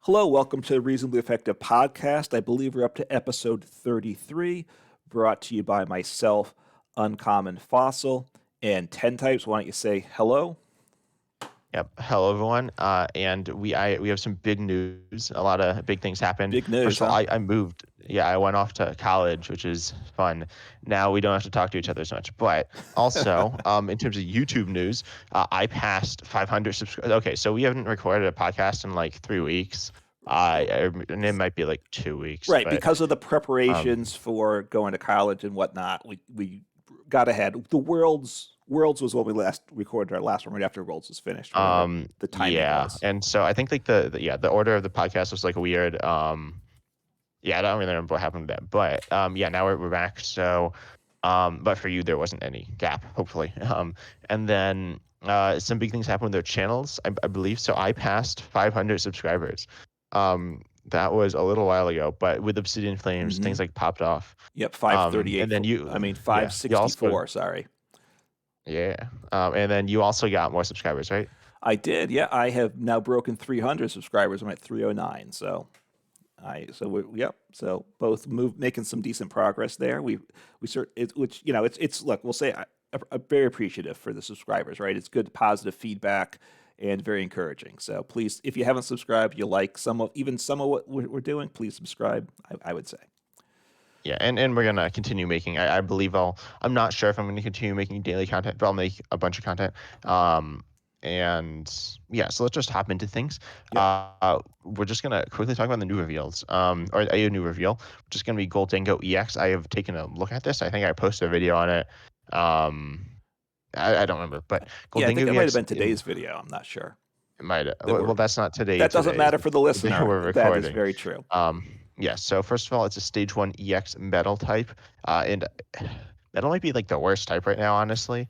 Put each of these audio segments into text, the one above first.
Hello, welcome to the Reasonably Effective Podcast. I believe we're up to episode 33, brought to you by myself, Uncommon Fossil, and 10 Types. Why don't you say hello? Yep. Hello, everyone. And we have some big news. A lot of big things happened. Big First news, of all, huh? I moved. Yeah, I went off to college, which is fun. Now we don't have to talk to each other as much. But also, in terms of YouTube news, I passed 500 subscribers. Okay, so we haven't recorded a podcast in like 3 weeks. And it might be like 2 weeks, Right, but because of the um, preparations for going to college and whatnot, we got ahead. The Worlds was when we last recorded our last one, right after Worlds was finished, whatever the timing yeah. was. And so I think like the order of the podcast was like weird. Yeah, I don't really remember what happened then, but yeah, now we're back. So, but for you, there wasn't any gap, hopefully. And then some big things happened with their channels, I believe. So I passed 500 subscribers. That was a little while ago, but with Obsidian Flames, Hmm. things like popped off. Yep, And 538. then yeah, you also, 564. Sorry. yeah, and then you also got more subscribers, right? I did. Yeah, I have now broken 300 subscribers. I'm at 309. Yep. So both making some decent progress there. Which it's look, we'll say I'm very appreciative for the subscribers, right? It's good positive feedback and very encouraging. So please, if you haven't subscribed, you like some of what we're doing, please subscribe. I would say. Yeah, and we're gonna continue making. I believe I'm not sure if I'm gonna continue making daily content, but I'll make a bunch of content. Um, and yeah, so let's just hop into things. Yep. We're just gonna quickly talk about the new reveals. Or a new reveal, which is gonna be Gold Dingo EX. I have taken a look at this. I think I posted a video on it. Um, I don't remember, but Gold Yeah, I think Dingo it might have EX been today's video. I'm not sure it might. that Well, we're that's not today. that doesn't Today's matter for the the day listener. we're That is recording. very true. Yeah. So first of all, it's a stage 1 EX metal type, and metal might be like the worst type right now, honestly.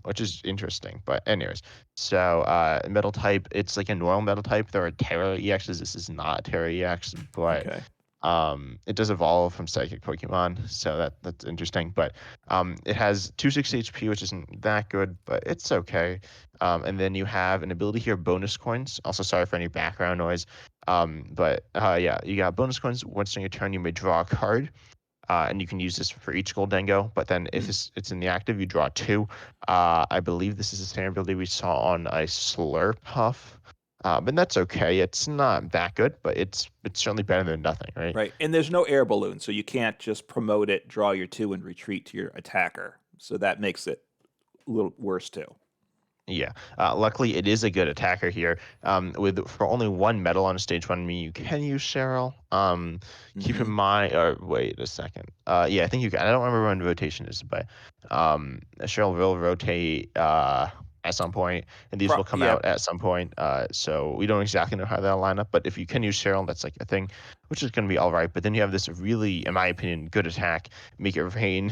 Which is interesting. But anyways, so metal type, it's like a normal metal type. There are Terra EXs. This is not Terra EX, but Okay. it does evolve from psychic Pokemon, so that's interesting. But it has 260 HP, which isn't that good, but it's okay. And then you have an ability here, bonus coins. Also, sorry for any background noise. But yeah, you got bonus coins. Once during your turn, you may draw a card. And you can use this for each gold dango. But then if it's in the active, you draw two. I believe this is the same ability we saw on a Slurpuff. And that's okay. It's not that good, but it's certainly better than nothing, right? Right. And there's no air balloon, so you can't just promote it, draw your two, and retreat to your attacker. So that makes it a little worse too. Yeah. Luckily, it is a good attacker here. With for only one medal on stage 1, you can use Cheryl. Keep in Hmm. mind, or wait a second. Yeah, I think you can. I don't remember when rotation is, but Cheryl will rotate at some point, and these will come Yeah. out at some point. So we don't exactly know how they'll line up, but if you can use Cheryl, that's like a thing, which is going to be all right. But then you have this really, in my opinion, good attack. Make it rain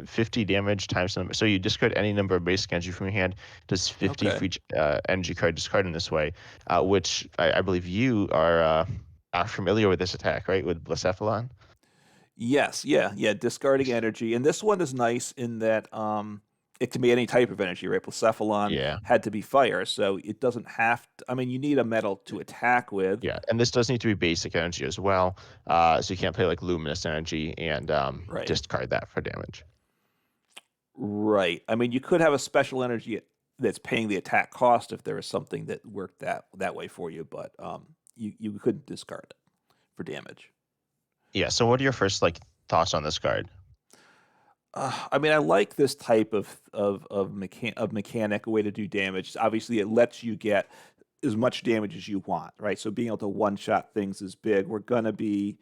50 damage times the number. So you discard any number of basic energy from your hand, does 50 Okay. for each energy card discard in this way, which I believe you are familiar with this attack, right? With Blacephalon? Yes. Yeah. Yeah. Discarding energy, and this one is nice in that it can be any type of energy, right? Blacephalon Yeah. had to be fire, so it doesn't have to. I mean, you need a metal to attack with. Yeah, and this does need to be basic energy as well. So you can't play like luminous energy and Right. discard that for damage. Right. I mean, you could have a special energy that's paying the attack cost if there was something that worked that way for you, but you couldn't discard it for damage. Yeah. So what are your first like thoughts on this card? I mean, I like this type of mechanic, a way to do damage. Obviously, it lets you get as much damage as you want, right? So being able to one shot things is big. We're gonna be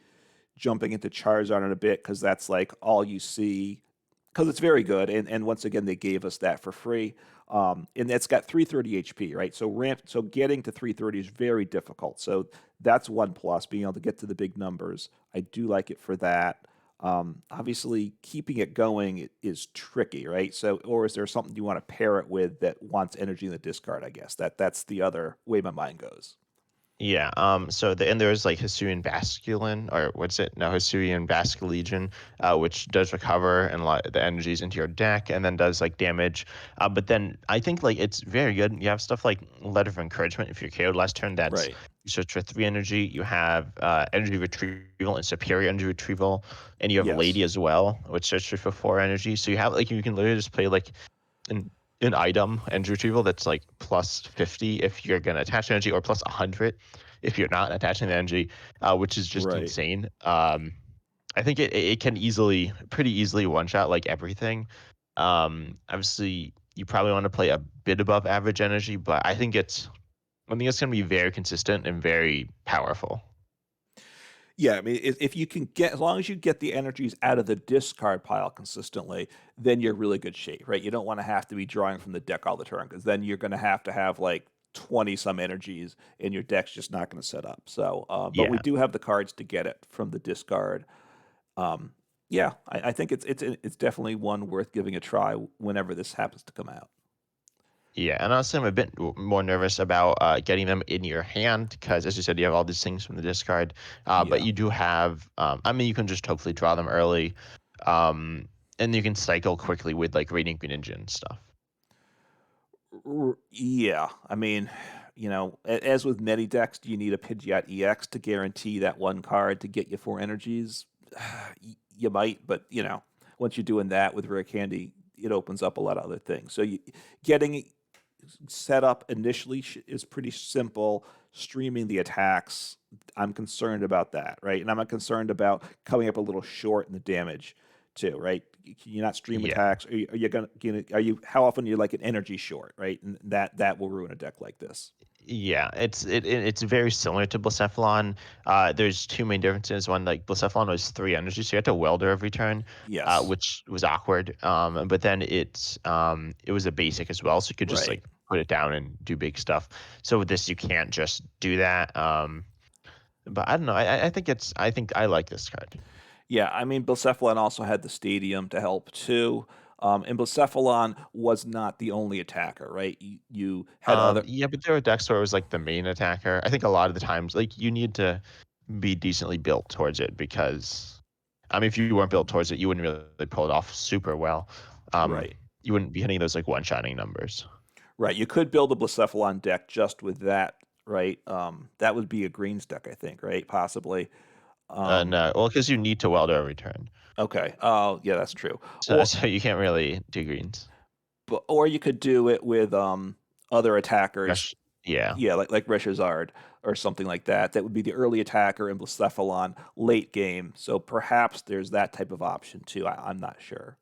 jumping into Charzard in a bit because that's like all you see because it's very good. And once again, they gave us that for free. And it's got 330 HP, right? So getting to 330 is very difficult. So that's one plus, being able to get to the big numbers. I do like it for that. Obviously, keeping it going is tricky, right? So, or is there something you want to pair it with that wants energy in the discard? I guess that's the other way my mind goes. Yeah. So and there's like Hisuian Basculin, or what's it? No, Hisuian Basculegion, which does recover and the energies into your deck, and then does like damage. But then I think like it's very good. You have stuff like Letter of Encouragement if you're KO'd last turn. That's Right. You search for 3 energy. You have energy retrieval and superior energy retrieval, and you have Yes. lady as well, which searches for 4 energy. So you have like you can literally just play like an an item energy retrieval that's like plus 50 if you're gonna attach energy, or plus 100 if you're not attaching the energy, which is just Right. insane. I think it can pretty easily one shot like everything. Obviously, you probably want to play a bit above average energy, but I think it's going to be very consistent and very powerful. Yeah, I mean, if you can get, as long as you get the energies out of the discard pile consistently, then you're really good shape, right? You don't want to have to be drawing from the deck all the turn because then you're going to have like 20 some energies and your deck's just not going to set up. So, but we Yeah. do have the cards to get it from the discard. Um, yeah, I think it's definitely one worth giving a try whenever this happens to come out. Yeah, and honestly, I'm a bit more nervous about getting them in your hand because, as you said, you have all these things from the discard. But Yeah. you do have, I mean, you can just hopefully draw them early, um, and you can cycle quickly with like Radiant Greninja and stuff. Yeah, I mean, as with many decks, do you need a Pidgeot EX to guarantee that one card to get you 4 energies? You might, but once you're doing that with Rare Candy, it opens up a lot of other things. So getting it set up initially is pretty simple. Streaming the attacks, I'm concerned about that, right? And I'm concerned about coming up a little short in the damage too, right? Can you not stream Yeah. attacks? Are you how often are you like an energy short, right? And that will ruin a deck like this. Yeah, it's very similar to Blacephalon. There's two main differences. One, like Blacephalon was 3 energy, so you had to welder every turn, Yes. which was awkward. But then it was a basic as well, so you could just Right. like put it down and do big stuff. So with this, you can't just do that. But I don't know. I think I like this card. Yeah, I mean, Blacephalon also had the stadium to help too. And Blacephalon was not the only attacker, right? You had other. Yeah, but there were decks where it was like the main attacker. I think a lot of the times, like you need to be decently built towards it because, I mean, if you weren't built towards it, you wouldn't really pull it off super well. Um, Right. you wouldn't be hitting those like one-shotting numbers. Right. You could build a Blacephalon deck just with that, right? That would be a greens deck, I think, right? Possibly. Um, No, well, because you need to welder every turn, okay. Oh, yeah, that's true. so Or so you can't really do greens. or you could do it with other attackers. Gosh, yeah, Yeah, like Charzard or something like that. That would be the early attacker in Blacephalon late game. So perhaps there's that type of option too. I'm not sure.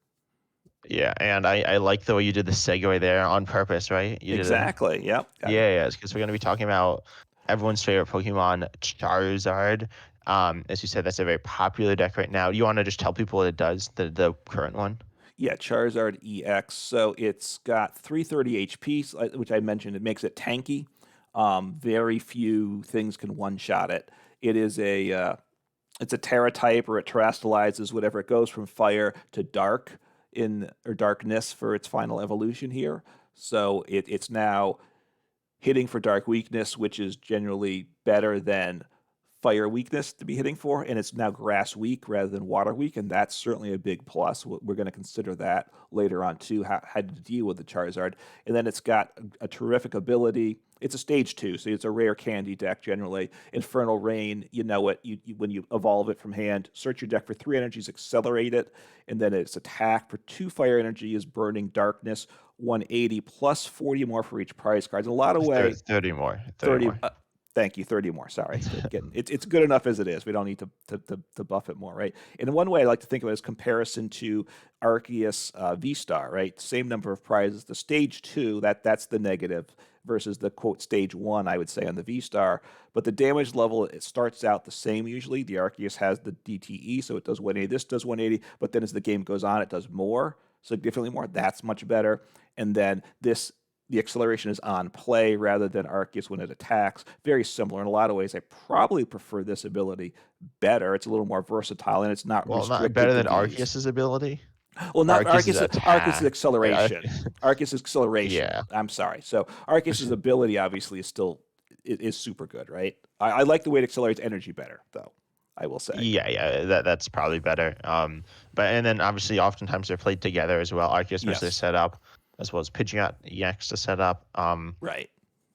yeah, and I like the way you did the segue there on purpose, right? You did a Exactly. Yep. Yeah, because we're gonna be talking about everyone's favorite Pokemon, Charizard. As you said, that's a very popular deck right now. You want to just tell people what it does, the current one? Yeah, Charizard EX. So it's got 330 HP, which I mentioned. It makes it tanky. Very few things can one shot it. It is it's a Terra type, or it terastallizes whatever it goes from fire to dark in or darkness for its final evolution here. So it's now hitting for dark weakness, which is generally better than fire weakness to be hitting for, and it's now grass weak rather than water weak, and that's certainly a big plus. We're going to consider that later on too, how to deal with the Charizard. And then it's got a terrific ability. It's a stage 2, so it's a rare candy deck generally. Infernal Rain, you know it. When you evolve it from hand, search your deck for 3 energies, accelerate it, and then its attack for 2 fire energy is Burning Darkness, 180 plus 40 more for each prize card. In a lot of way, 30 more, 30 30. more. Thank you, 30 more. Sorry, it's good enough as it is. We don't need to buff it more, right? And one way I like to think of it is comparison to Arceus V Star, right? Same number of prizes. The stage 2, that's the negative versus the quote stage 1, I would say, on the V Star. But the damage level, it starts out the same usually. The Arceus has the DTE, so it does 180. This does 180, but then as the game goes on, it does more, significantly more. That's much better. And then the acceleration is on play rather than Arceus when it attacks. Very similar in a lot of ways. I probably prefer this ability better. It's a little more versatile and it's not Well, not better restricted to than these. Arceus's ability. Well, not Arceus's Arceus. Arceus' attack. Like, acceleration. Arceus' acceleration. yeah. I'm sorry. So Arceus' ability obviously is still is super good, right? I like the way it accelerates energy better, though. I will say. Yeah, that's probably better. But and then obviously oftentimes they're played together as well. Arceus especially Yes. set up, as well as Pidgeot EX to set up. Right.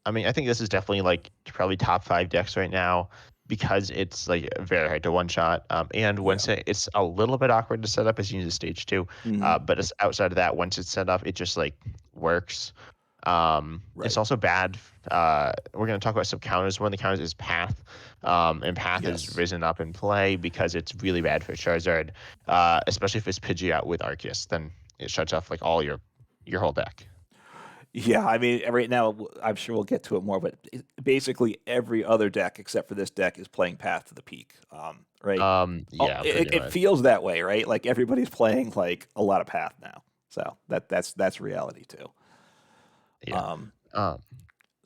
I mean, I think this is definitely like probably top 5 decks right now because it's like very hard to one shot. And Yeah. once it's a little bit awkward to set up as you use a stage 2. Hmm. But it's outside of that, once it's set up, it just like works. It's Right. also bad. We're going to talk about some counters. One of the counters is Path. And Path has Yes. risen up in play because it's really bad for Charizard, especially if it's Pidgeot with Arceus. Then it shuts off like all your whole deck. Yeah, I mean, right now, I'm sure we'll get to it more, but basically every other deck except for this deck is playing Path to the Peak, right? Oh, Yeah, it, pretty it much. feels that way, right? Like everybody's playing like a lot of Path now, so that's reality too. Yeah. Um, Um,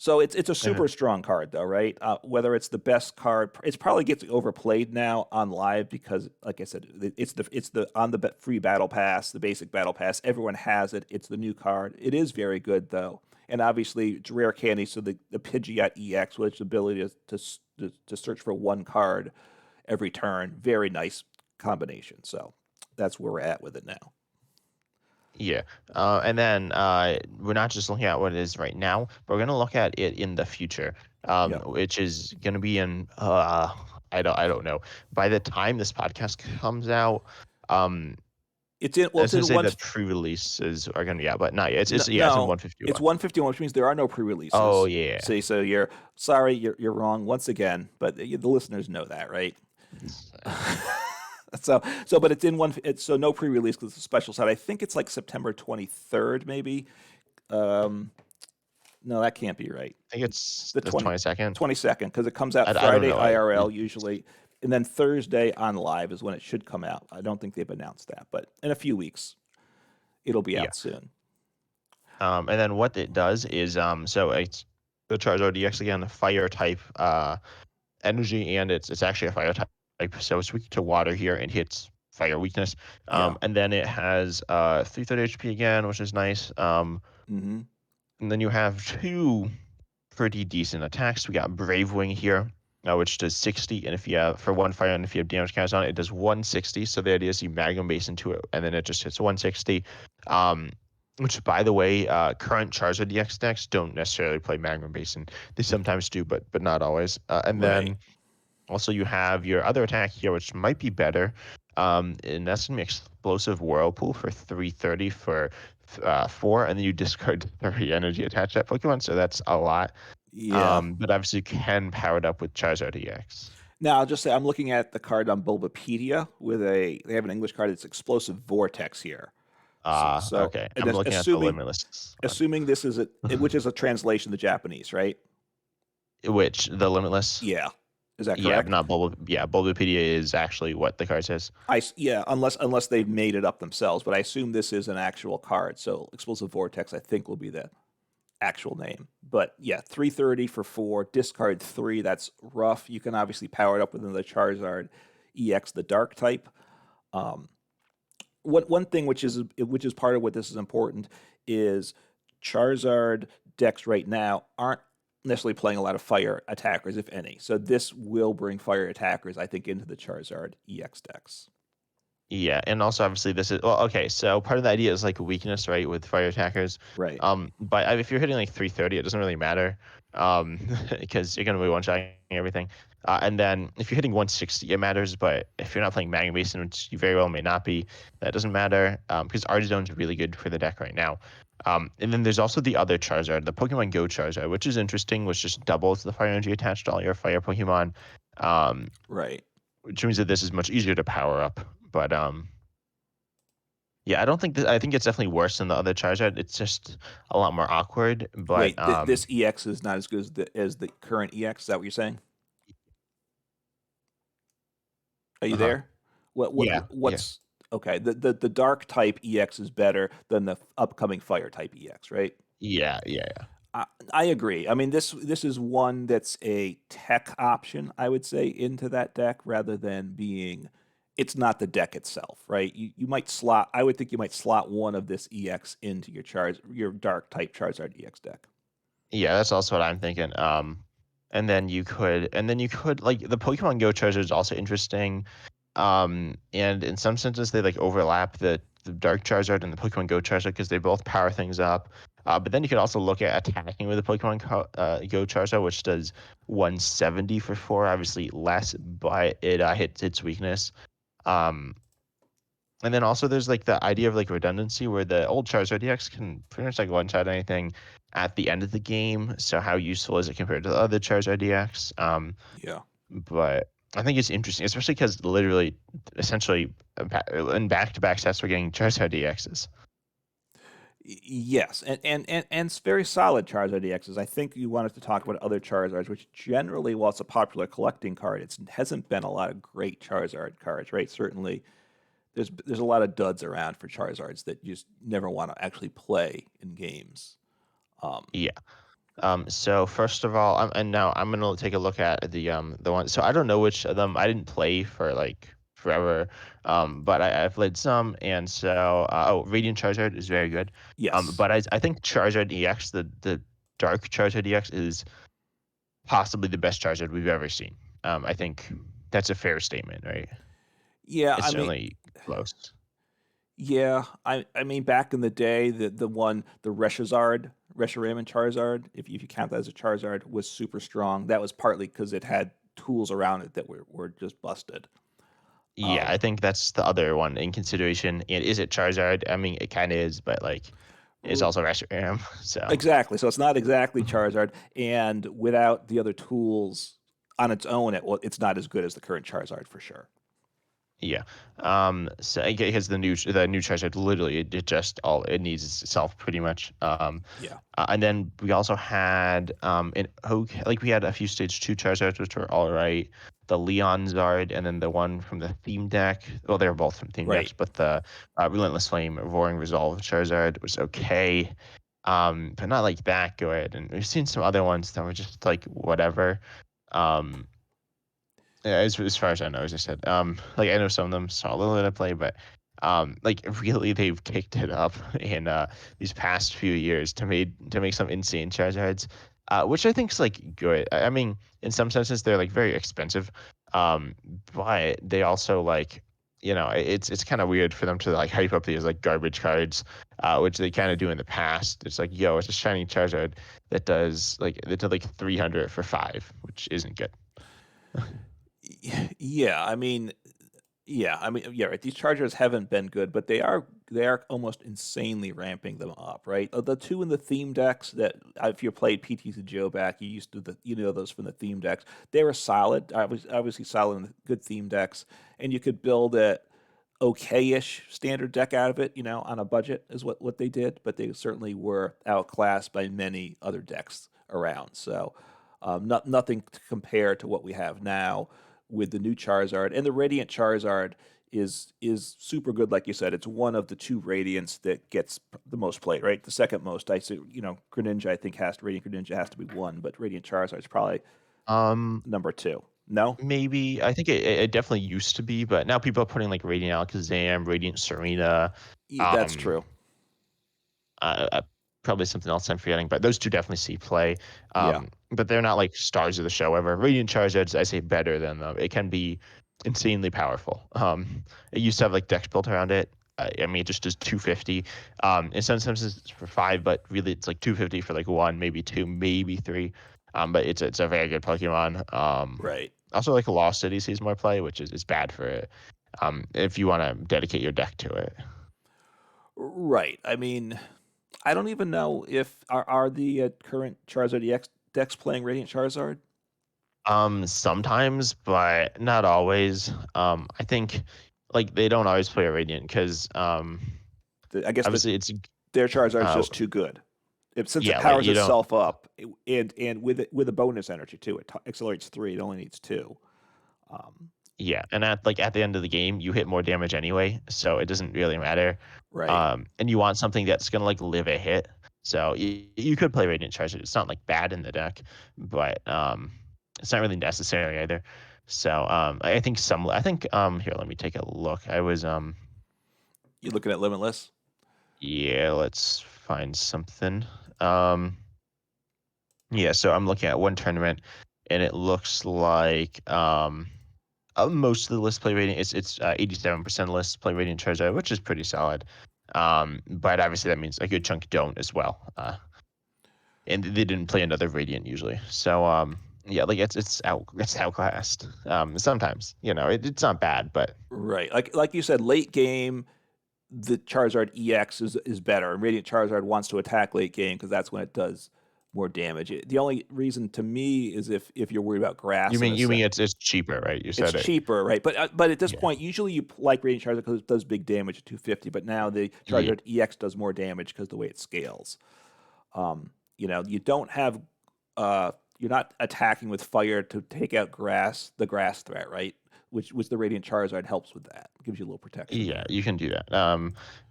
so it's a and super strong card though, right? Whether it's the best card, it's probably gets overplayed now on live because, like I said, it's the on the free battle pass, the basic battle pass. Everyone has it. It's the new card. It is very good though, and obviously it's rare candy. So the Pidgeot EX, which is the ability to search for one card every turn, very nice combination. So that's where we're at with it now. yeah. And then we're not just looking at what it is right now, but we're gonna look at it in the future, Yeah, which is gonna be in I don't know. By the time this podcast comes out, um, I it's was gonna in say one. the pre-releases are gonna be out, but not yet. No, It's in no, it's 151. 151, which means there are no Oh pre-releases. yeah. See, so you're sorry, you're wrong once again, but the listeners know that, right? It's, But it's in one. It's so no pre-release because it's a special set. I think it's like September 23rd, maybe. Um, no, that can't be right. I think it's The the 20 22nd. 22nd, because it comes out I don't Friday know. IRL usually, and then Thursday on live is when it should come out. I don't think they've announced that, but in a few weeks it'll be Yeah. out soon. And then what it does is so it's the Charizard DX again, fire type energy, and it's actually a fire type, so it's weak to water here and hits fire weakness. Yeah. And then it has 330 HP again, which is nice. Mm-hmm. And then you have two pretty decent attacks. We got Brave Wing here, which does 60, and if you have for one fire, and if you have damage counters on it, it does 160. So the idea is you Magnum Base into it, and then it just hits 160. Um, which, by the way, current Charizard DX decks don't necessarily play Magnum Basin. They sometimes do, but not always. And Right. then also, you have your other attack here, which might be better. And that's gonna be Explosive Whirlpool for 330 for 4, and then you discard 30 energy attached to that Pokemon, so that's a lot. Yeah. But obviously you can power it up with Charizard EX. Now I'll just say I'm looking at the card on Bulbapedia with they have an English card. It's Explosive Vortex here. So Okay. and I'm looking at the assuming Limitless one. assuming this is which is a translation to Japanese, right? Which the Limitless? Yeah. Is that Yeah, but correct? not Bulbapedia is actually what the card says. Yeah, unless they've made it up themselves, but I assume this is an actual card. So Explosive Vortex, I think, will be the actual name. But yeah, 330 for 4, discard 3. That's rough. You can obviously power it up with another Charizard EX, the Dark type. Um, one thing which is part of what this is important is Charizard decks right now aren't necessarily playing a lot of fire attackers, if any. So this will bring fire attackers, I think, into the Charizard EX decks. Yeah, and also obviously this is well, okay. So part of the idea is like a weakness, right, with fire attackers. Right. But if you're hitting like 330, it doesn't really matter, because you're gonna be one shotting everything. And then if you're hitting 160, it matters. But if you're not playing Magma Basin, which you very well may not be, that doesn't matter. Because Artizone's really good for the deck right now. And then there's also the other Charizard, the Pokemon Go Charizard, which is interesting, which just doubles the fire energy attached to all your fire Pokemon. Um, Right. which means that this is much easier to power up. But yeah, I don't think I think it's definitely worse than the other Charizard. It's just a lot more awkward. But Wait, this EX is not as good as the current EX. Is that what you're saying? Are you uh-huh. there? Yeah, yeah, What's okay? The dark type EX is better than the upcoming fire type EX, right? yeah. I agree. I mean, this is one that's a tech option, I would say, into that deck rather than being. It's not the deck itself, right? You might slot. I would think you might slot one of this EX into your dark type Charizard EX deck. Yeah, that's also what I'm thinking. And then you could like the Pokemon Go Charizard is also interesting. And in some senses they like overlap the Dark Charizard and the Pokemon Go Charizard because they both power things up. But then you could also look at attacking with a Go Charizard, which does 170 for 4, obviously less, but it hits its weakness. Um, and then also there's like the idea of like redundancy where the old Charizard EX can pretty much like one shot anything at the end of the game. So how useful is it compared to the other Charizard EX? Yeah. But I think it's interesting, especially because literally, essentially, in back-to-back sets, we're getting Charizard EXs. Yes, and it's very solid Charizard EXs. I think you wanted to talk about other Charizards, which generally, while it's a popular collecting card, it hasn't been a lot of great Charizard cards, right? Certainly, there's a lot of duds around for Charizards that you just never want to actually play in games. Um, Yeah. So first of all, and now I'm gonna take a look at the one. So I don't know which of them. I didn't play for like forever, but I've played some, and so Radiant Charizard is very good. yes, But I think Charizard EX, the Dark Charizard EX, is possibly the best Charizard we've ever seen. I think that's a fair statement, right? yeah. It's I mean, certainly close. yeah. I mean, back in the day, the Reshiram and Charizard, if you count that as a Charizard, was super strong. That was partly because it had tools around it that were just busted. Yeah, Um, I think that's the other one in consideration. And is it Charizard? I mean, it kind of is, but like, it's also Reshiram. So Exactly. So it's not exactly Charizard, and without the other tools on its own, it's not as good as the current Charizard for sure. yeah, so because the new Charizard literally it just all it needs is itself pretty much. Yeah. And then we also had like we had a few stage 2 Charizards which were all right. The Leon Zard and then the one from the theme deck. Well, they were both from theme decks, Right. but the Relentless Flame Roaring Resolve Charizard was okay. But not like that good. And we've seen some other ones that were just like whatever. Um, yeah, as far as I know, as I said, like I know some of them saw a little bit of play, but like really they've kicked it up in these past few years to make some insane Charizards, which I think is like good. I mean, in some senses they're like very expensive, but they also like it's kind of weird for them to like hype up these like garbage cards, which they kind of do in the past. It's like yo, it's a shiny Charizard that did like 300 for 5, which isn't good. Yeah. Yeah. Right. These Chargers haven't been good, but they are almost insanely ramping them up. Right. The two in the theme decks that if you played PTs and Joe back, you used to those from the theme decks. They were solid. Obviously solid and good theme decks, and you could build it okay-ish standard deck out of it, on a budget is what they did, but they certainly were outclassed by many other decks around. So, nothing to compare to what we have now with the new Charizard and the Radiant Charizard is super good. Like you said, it's one of the two Radiants that gets the most play, right? The second most, I say, Greninja. I think Radiant Greninja has to be one, but Radiant Charizard is probably Um, number two. No, Maybe I think it definitely used to be, but now people are putting like Radiant Alakazam, Radiant Serena, That's um, true. probably something else I'm forgetting, but those two definitely see play. Yeah, But they're not like stars of the show ever. Radiant Charizard's I say better than them. It can be insanely powerful. It used to have like decks built around it. I mean, it just does 250. And sometimes it's for 5, but really it's like 250 for like 1, maybe 2, maybe 3. But it's a very good Pokemon. right. Also like Lost City sees more play, which is bad for it. If you want to dedicate your deck to it. Right. I mean, I don't even know if are the current Charizard EX decks playing Radiant Charizard. Sometimes, but not always. I think like they don't always play a Radiant because I guess obviously it's their Charizard is uh just too good. Since it yeah, like powers you don't itself up, and with a bonus energy too, it accelerates 3. It only needs 2. Um, yeah, and at the end of the game you hit more damage anyway, so it doesn't really matter. right. And you want something that's gonna like live a hit. So you could play Radiant Charizard. It's not like bad in the deck, but it's not really necessary either. So I think here let me take a look. I was You looking at Limitless? Yeah, let's find something. Um, yeah, so I'm looking at one tournament, and it looks like most of the list play rating it's 87% list play rating Charizard, which is pretty solid. But obviously that means a good chunk don't as well. And they didn't play another Radiant usually. So yeah, like it's outclassed. Sometimes it's not bad, but Right. Like you said, late game, the Charizard EX is better, and Radiant Charizard wants to attack late game because that's when it does more damage. The only reason to me is if you're worried about you grass in mean a you set. mean it's cheaper, right? You It's said it. cheaper, right? But at this Yeah. point, usually you like Radiant Charizard because it does big damage at 250. But now the Yeah. Charizard EX does more damage because the way it scales. You don't have you're not attacking with fire to take out the grass threat, right? Which the Radiant Charizard helps with that. It gives you a little protection Yeah, there. you can do that.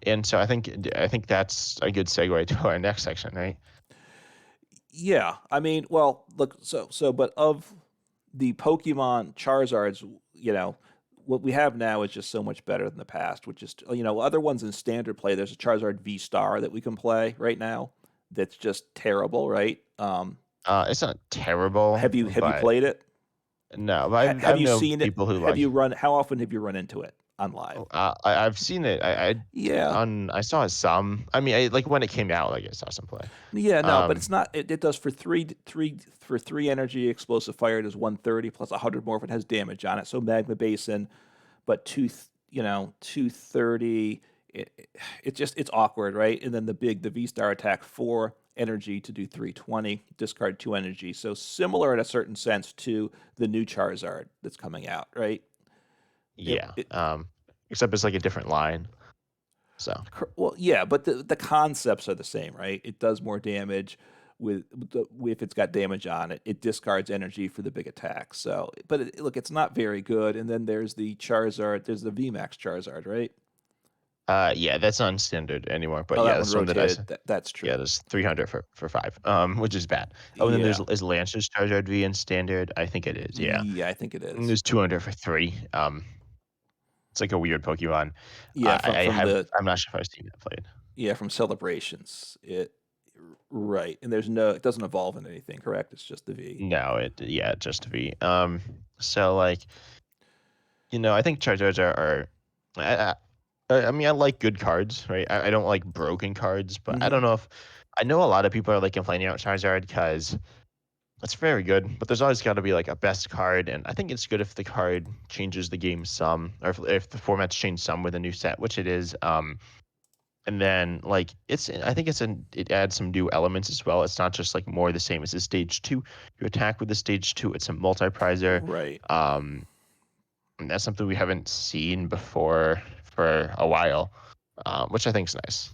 And so I think that's a good segue to our next section, right? Yeah, I mean, well, look, but of the Pokemon Charizards, what we have now is just so much better than the past. Which is, other ones in standard play. There's a Charizard V Star that we can play right now. That's just terrible, right? It's not terrible, Have you but played it? no, but Have I've you known seen it? people who Have like. you run? How often have you run into it on live? I've seen it. Yeah, I saw it some. I mean, like when it came out, like I saw some play. yeah, no, but Um, it's not. It does for three energy explosive fire. It is 130 plus 100 more if it has damage on it. So Magma Basin, but 230. It's awkward, right? And then the V Star attack 4 energy to do 320, discard 2 energy. So similar in a certain sense to the new Charizard that's coming out, right? It, yeah. it Except it's like a different line. So Well, yeah, but the concepts are the same, right? It does more damage if it's got damage on it. It discards energy for the big attack. So, but look, it's not very good. And then there's the Charizard. There's the VMAX Charizard, right? yeah, that's not standard anymore. But Oh, yeah, that one that's one that I rotated. said. That's Yeah, true. there's 300 for 5, which is bad. Oh, and then Yeah, is Lance's Charizard V in standard? I think it is. Yeah, yeah, I think it and is. there's 200 for 3. It's like a weird Pokemon. Yeah, I'm not sure if I've seen that played. from Celebrations. Right, and it doesn't evolve into anything, correct? It's just the V. No, just a V. So like, I think Charizards I, I mean, I like good cards, right? I don't like broken cards, but I Hmm. don't know if I know a lot of people are like complaining about Charizard because it's very good, but there's always got to be like a best card, and I think it's good if the card changes the game some, or if the format's changed some with a new set, which it is. And then like I think it adds some new elements as well. It's not just like more of the same. It's a stage 2. You attack with the stage 2. It's a multi-prizer. Right. Um, and that's something we haven't seen before for a while, which I think is nice.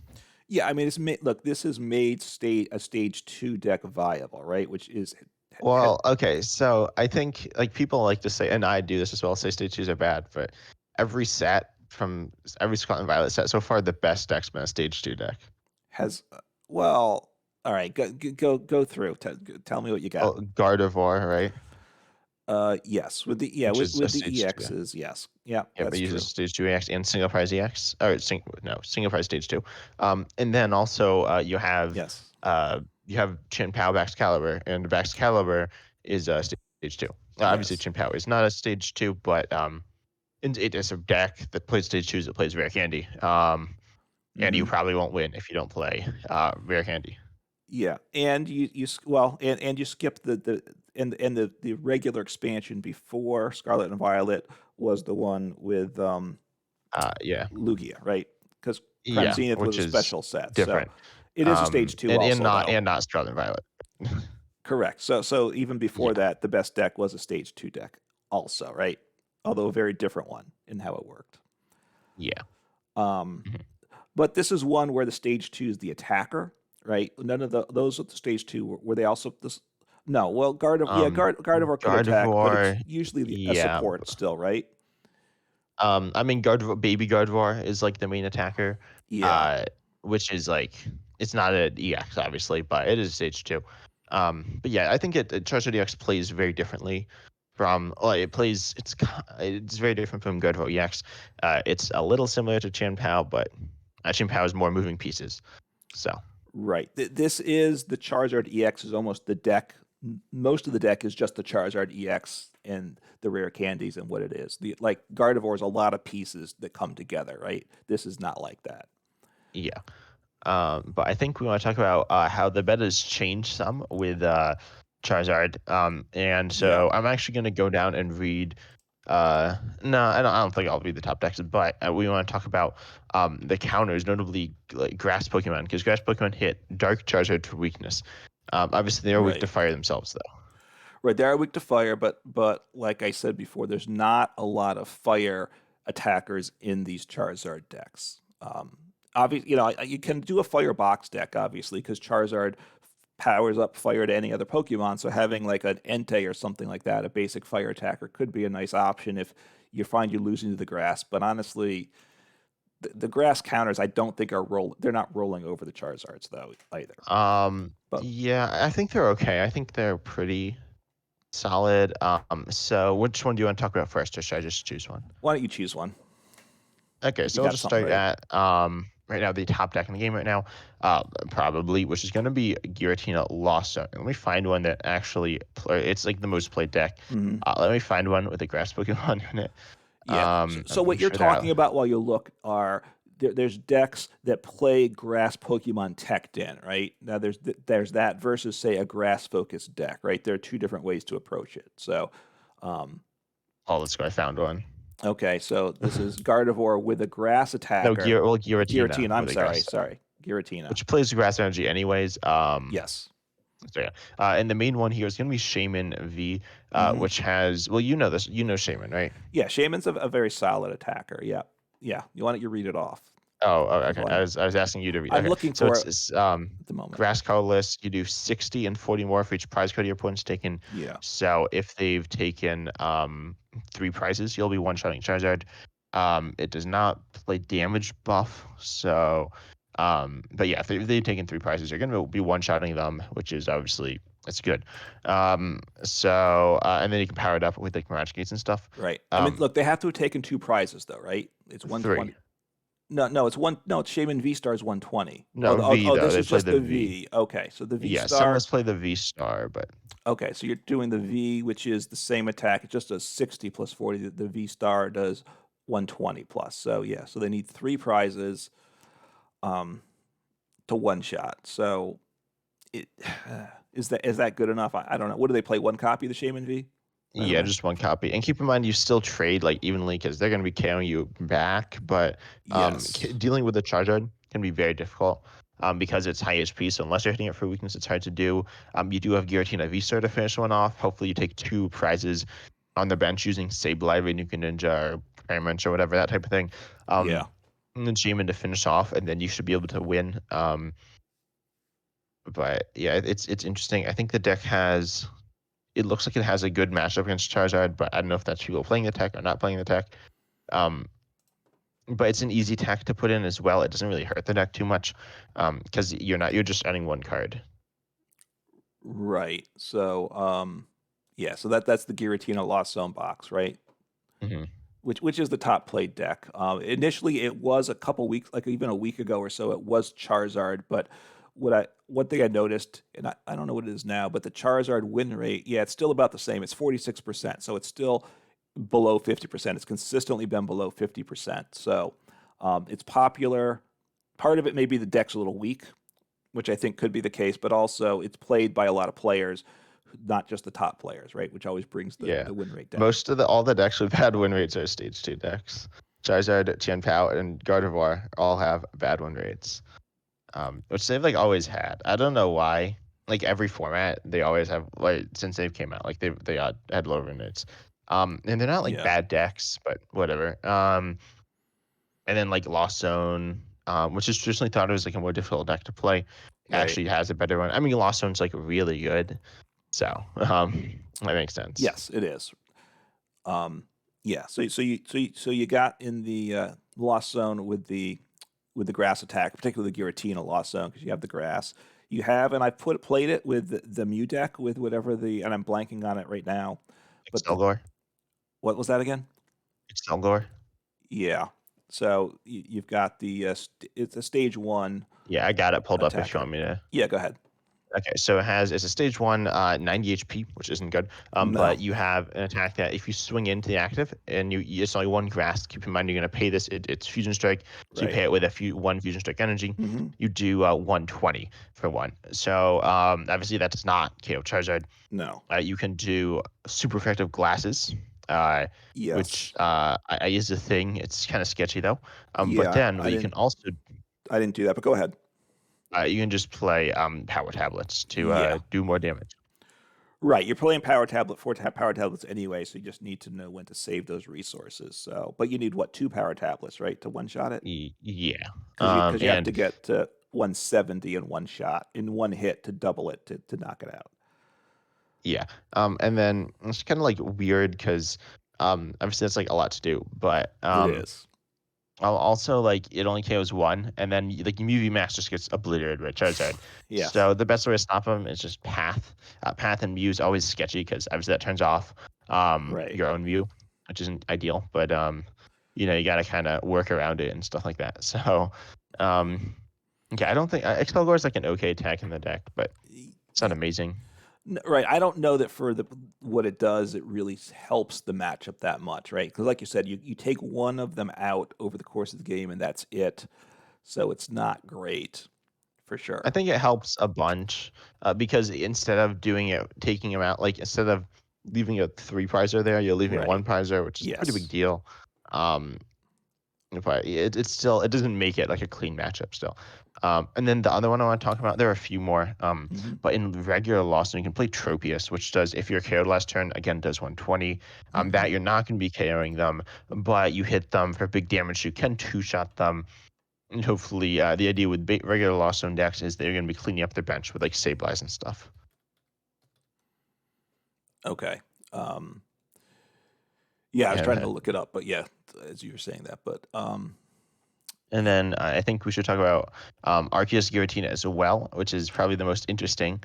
Yeah, I mean, look. This has made a stage two deck viable, right? Which is Well, okay, so I think like people like to say, and I do this as well, say stage twos are bad, but every set from every Scotland Violet set so far, the best deck's been a stage 2 deck. has well, all right. Go through. Tell me what you got. Oh, Gardevoir, right? Yes, Which is a with the stage 2. EXs, yes, yeah, Yeah, but that's it uses true. stage 2 EX and single prize EX. Or no, single prize stage 2. And then also Yes. you have Chin Pao Baxcalibur, and Baxcalibur is stage 2. Obviously, Yes. Chin Pao is not a stage 2, but and it is a deck that plays stage 2s that plays Rare Candy. And you Hmm. probably won't win if you don't play Rare Candy. Yeah, and and you skip the regular expansion before Scarlet and Violet was the one with Yeah, Lugia, right? Because Prime yeah, Zenith was which a is special set, so different. it is a stage two And also, though. not Scarlet Violet. Correct. So even before Yeah, that, the best deck was a stage two deck, also, right? Although a very different one in how it worked. yeah. Um, Mhm. but this is one where the stage two is the attacker, right? None of those at the stage two were they also this? No, well, Gardevoir could attack, but it's Gardevoir, usually a yeah. support still, right? I mean, Baby Gardevoir is like the main attacker, Yeah, uh, which is like it's not an EX obviously, but it is stage 2. But yeah, I think Charizard EX plays very differently from. Well, it's very different from Gardevoir EX. It's a little similar to Chin Pao, but Chin Pao has more moving pieces. So right. This is the Charizard EX is almost the deck. Most of the deck is just the Charizard EX and the rare candies and what it is. The like Gardevoir is a lot of pieces that come together, right? This is not like that. Yeah. But I think we want to talk about how the meta has changed some with Charizard. And Yeah. so I'm actually going to go down and read. No, I don't think I'll read the top decks, but we want to talk about the counters, notably like grass Pokemon, because grass Pokemon hit Dark Charizard for weakness. Obviously, they are weak to Right. fire themselves, though. Right. They are weak to fire, but like I said before, there's not a lot of fire attackers in these Charizard decks. Obviously, you can do a fire box deck, obviously, because Charizard powers up fire to any other Pokemon. So having like an Entei or something like that, a basic fire attacker, could be a nice option if you find you're losing to the grass. But honestly, the grass counters, I don't think are roll. They're not rolling over the Charizards though either. But Yeah, I think they're okay. I think they're pretty solid. So which one do you want to talk about first, or should I just choose one? why don't you choose one Okay, if you so we'll got just something start ready? at right now the top deck in the game right now, probably, which is going to be Giratina Lost Zone. Let me find one that actually it's like the most played deck. Hmm. Let me find one with a grass Pokemon in it. Yeah. So I'm what you're sure that talking about while you look are there's decks that play grass Pokemon teched in, right? Now there's that versus say a grass focused deck, right? There are two different ways to approach it. So, um, oh, let's go. I found one. okay, so this is Gardevoir with a grass No, attacker. Giratina Giratina, I'm with a grass, sorry, Giratina. which plays grass energy anyways. Yes. So yeah, and the main one here is going to be Shaman V, Hmm. which has, well, you know this, you know Shaman, right? Yeah, Shaman's a very solid attacker. Yeah, yeah. You want it, you read it off. Oh, That's okay. all I was asking you to read. I'm Okay, looking so for it it's at the moment. grass colorless. You do 60 and 40 more for each prize code your opponent's taken. Yeah. So if they've taken 3 prizes, you'll be one-shotting Charizard. It does not play damage buff, so but yeah, if they've taken 3 prizes, you're gonna be one-shotting them, which is obviously it's good. And then you can power it up with like Mirage Gates and stuff. Right. I mean, look, they have to have taken two prizes though, right? It's 120. 3. No, no, it's one. No, it's Shaman V Star is 120. No, V though. This They is play just the the V. V. Okay, so the V Yeah, some of Star. us play the V Star, but Okay, so you're doing the V, which is the same attack. It just does 60 plus 40. The V Star does 120 plus. So yeah, so they need three prizes um, to one shot. So it, is that good enough? I don't know. What do they play? One copy of the Shaman V, by the yeah, way? just one copy. And keep in mind, you still trade like evenly because they're going to be KOing you back. But Yes. dealing with the Charizard can be very difficult because it's high HP. So unless you're hitting it for weakness, it's hard to do. You do have Giratina V-Star to finish one off. Hopefully, you take 2 prizes on the bench using Sableye, Nuka Ninja, or Paramount or whatever, that type of thing. Yeah. And then Shaman to finish off, and then you should be able to win. But yeah, it's interesting. I think the deck has, it looks like it has a good matchup against Charizard, but I don't know if that's people playing the tech or not playing the tech. Um, but it's an easy tech to put in as well. It doesn't really hurt the deck too much because you're just adding one card. Right. So yeah. So that's the Giratina Lost Zone box, right? Hmm. Which is the top played deck. Initially, it was a couple weeks, like even a week ago or so, it was Charizard. But one thing I noticed, and I don't know what it is now, but the Charizard win rate, yeah, it's still about the same. It's 46%, so it's still below 50%. It's consistently been below 50%. So it's popular. Part of it may be the deck's a little weak, which I think could be the case, but also it's played by a lot of players, not just the top players, right? Which always brings the, Yeah, the win rate down. most of the all the decks with bad win rates are stage 2 decks. Charizard, Tianpao, and Gardevoir all have bad win rates, which they've like always had. I don't know why. Like every format, they always have, like since they've came out, like they had low win rates. And they're not like Yeah, bad decks, but whatever. And then like Lost Zone, which is traditionally thought of as like a more difficult deck to play, right. actually has a better one. I mean, Lost Zone's like really good, so that makes sense. Yes, it is. Um, yeah. So you got in the lost zone with the grass attack, particularly the Giratina lost zone because you have the grass. You have, and I played it with the Mew deck with whatever and I'm blanking on it right now. But Excelgor, what was that again? Excelgor. Yeah. So you've got it's a stage one Yeah, I got it pulled up if you attacker. want me to. Yeah, go ahead. Okay, so it's a stage 1, 90 HP, which isn't good. No. But you have an attack that if you swing into the active and it's only 1 grass, keep in mind you're gonna pay this. It's Fusion Strike, so you Right. pay it with 1 Fusion Strike energy. Hmm. You do 120 for 1. So obviously that does not KO Charizard. No. You can do super effective glasses, uh, which Yes. I use a thing. It's kind of sketchy though. But Yeah. then what you can also I didn't do that, but go ahead. you can just play power tablets to Yeah. do more damage. Right. You're playing power tablet, power tablets anyway, so you just need to know when to save those resources. So, but you need what, 2 power tablets, right, to one shot it? Yeah. Because you have to And get to 170 in one shot, in one hit to double it to knock it out. yeah. And then it's kind of like weird because obviously that's like a lot to do, but It is. also like it only KOs 1, and then like UV Max just gets obliterated by Charizard. Yes. So the best way to stop him is just Path. Path and Mew is always sketchy because obviously that turns off Right. your own view, which isn't ideal, but you got to kind of work around it and stuff like that. So okay, I don't think Excalibur is like an okay attack in the deck, but it's not amazing. Right. I don't know that for the what it does, it really helps the matchup that much, right? Because like you said, you take one of them out over the course of the game, and that's it. So it's not great for I sure. think it helps a bunch because instead of taking him out, like instead of leaving a 3 prizer there, you're leaving a Right. 1 prizer, which is a pretty big Yes. deal. Um, but it doesn't make it like a clean matchup still. And then the other one I want to talk about, there are a few more. Hmm. But in regular Lawson, you can play Tropius, which does, if you're KO'd last turn, again does 120. Hmm. That you're not going to be KOing them, but you hit them for big damage. You can 2-shot them. And hopefully, the idea with regular Lost Zone decks is they're going to be cleaning up their bench with like Sableyes and stuff. Okay. Um, yeah, I was trying to And look it up, but yeah, as you were saying that, but and then I think we should talk about Arceus Giratina as well, which is probably the most interesting,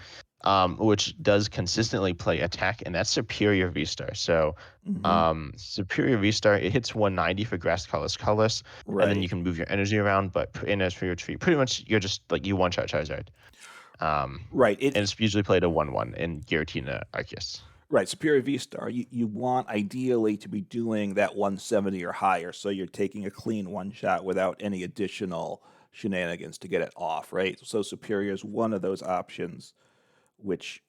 which does consistently play attack, and that's Superior V-Star. So mhm. Superior V-Star, it hits 190 for Grass Colorless, and then you Right. can move your energy around, but in as for your tree, pretty much you're just like you one-shot Charizard. Right. And it's usually played a 1/1 in Giratina Arceus. Right. Superior V Star, you want ideally to be doing that 170 or higher, so you're taking a clean one shot without any additional shenanigans to get it off, right? So Superior is one of those options, which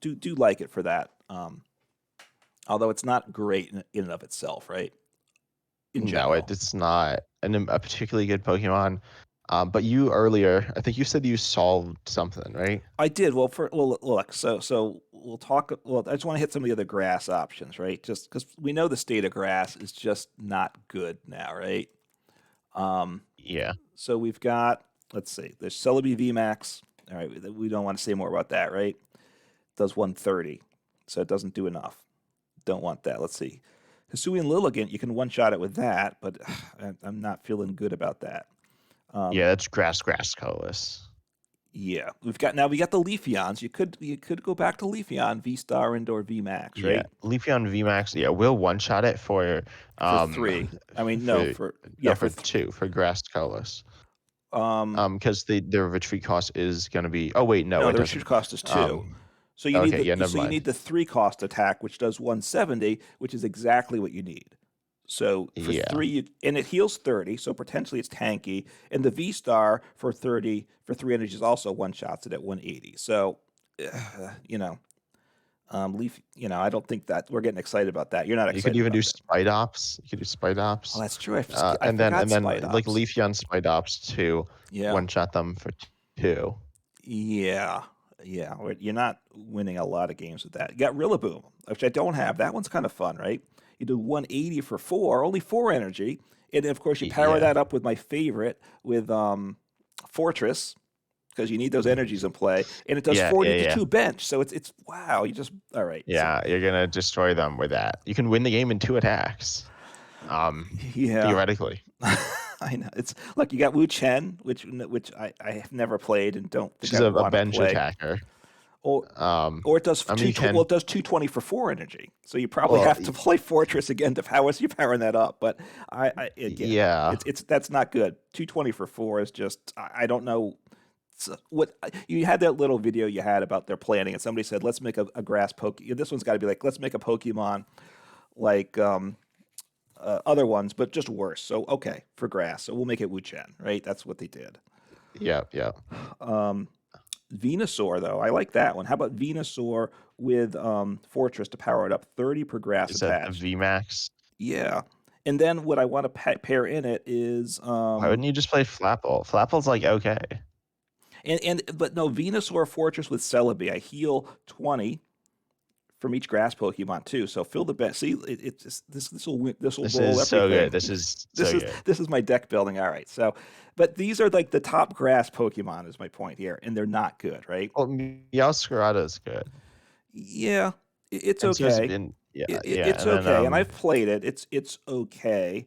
do like it for that. Although it's not great in and of itself, right? In No, general. it's not a particularly good Pokemon. But you earlier, I think you said you solved something, right? I did. Well, look. So we'll talk. Well, I just want to hit some of the other grass options, right? Just because we know the state of grass is just not good now, right? Um, Yeah. so we've got. Let's see. There's Celebi VMAX. All right, we don't want to say more about that, right? Does 130, so it doesn't do enough. Don't want that. Let's see. Hisuian Lilligant, you can one shot it with that, but I'm not feeling good about that. Yeah, Um, that's grass colorless. Yeah, we got the Leafeons. You could go back to Leafeon V Star and or V Max, Yeah. right? Leafeon VMAX, yeah, will one-shot it for For um 3. I mean, no, for for yeah, no for for 2 for grass colorless. um Because their retreat cost is gonna be, oh wait, no, no, it the retreat doesn't. cost is 2. Um So you need okay, the yeah, never so you mind. need the 3 cost attack, which does 170, which is exactly what you need. So for Yeah. 3 and it heals 30, so potentially it's tanky, and the V Star for 30 for 3 energies also one shots it at 180. So you know, Leaf, I don't think that we're getting excited about that. You're not You could excited even do about that. Spite Ops. You could do Spite Oh, Ops. that's true. I And then forgot Spite like Ops. Leafeon Spite Ops to Yeah, one-shot them for 2. yeah, yeah. You're not winning a lot of games with that. You got Rillaboom, which I don't have. That one's kind of fun, right? You do 180 for 4, only 4 energy, and then, of course you power Yeah. that up with my favorite with Fortress because you need those energies in play, and it does Yeah, 40 yeah, to yeah. 2 bench. So it's wow. You just all right. So Yeah, you're gonna destroy them with that. You can win the game in 2 attacks. yeah. Theoretically. I know. It's look, you got Wu Chen, which I have never played and don't think She's I a want to bench play. attacker. Or Um, or it does I mean, you well, can. it does 220 for 4 energy. So you probably Well, have to play Fortress again to power you powering that up. But again, yeah. it's that's not good. 220 for 4 is just I don't know. So what you had that little video you had about their planning, and somebody said, "Let's make a grass poke." This one's got to be like, "Let's make a Pokemon like other ones, but just worse." So okay, for grass, so we'll make it Wu-Chen, right? That's what they did. Yeah, yeah. Um, Venusaur, though, I like that one. How about Venusaur with Fortress to power it up, 30 per grass Is that the attached? VMAX? Yeah. And then what I want to pair in it is Why wouldn't you just play Flapple? Flapple's like okay. and but no, Venusaur Fortress with Celebi. I heal 20 from each grass Pokemon too. So fill the best. See, it's just, this will This roll is so good. everything. This is This so is good. this is my deck building. All right. So, but these are like the top grass Pokemon is my point here, and they're not good, right? Well, Meowscarada is good, Yeah, it's and so has okay. been yeah, yeah, It's and then okay, and I've played it. It's okay,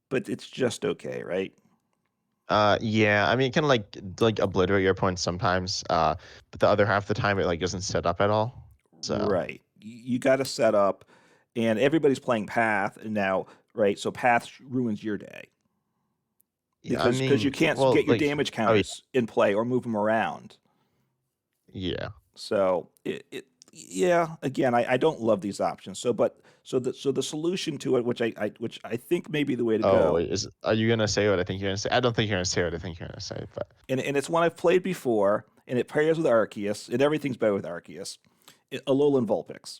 but it's just okay, right? yeah. I mean, it can like obliterate your points sometimes. But the other half of the time it like doesn't set up at all. So Right. You got to set up, and everybody's playing Path now, right? So Path ruins your day yeah, I because you mean, can't well, get your like damage oh yeah, counters in play or move them around. yeah. So yeah, again, I don't love these options. So the solution to it, which I think may be the way to Oh go, wait, are you gonna say what I think you're gonna say? I don't think you're gonna say what I think you're gonna say, but and it's one I've played before, and it pairs with Arceus, and everything's better with Arceus. Alolan Vulpix.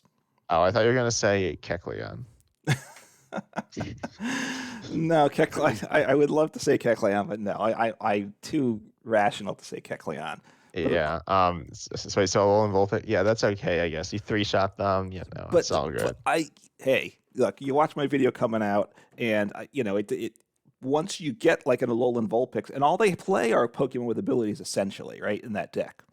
oh, I thought you were gonna say Kecleon. No, Kecleon. I would love to say Kecleon, but no, I'm too rational to say Kecleon. But Yeah. So Alolan Vulpix. Yeah, that's okay, I guess. You three shot them. Yeah, no, it's all good. hey, look, you watch my video coming out, and it once you get like an Alolan Vulpix, and all they play are Pokemon with abilities essentially, right? In that deck,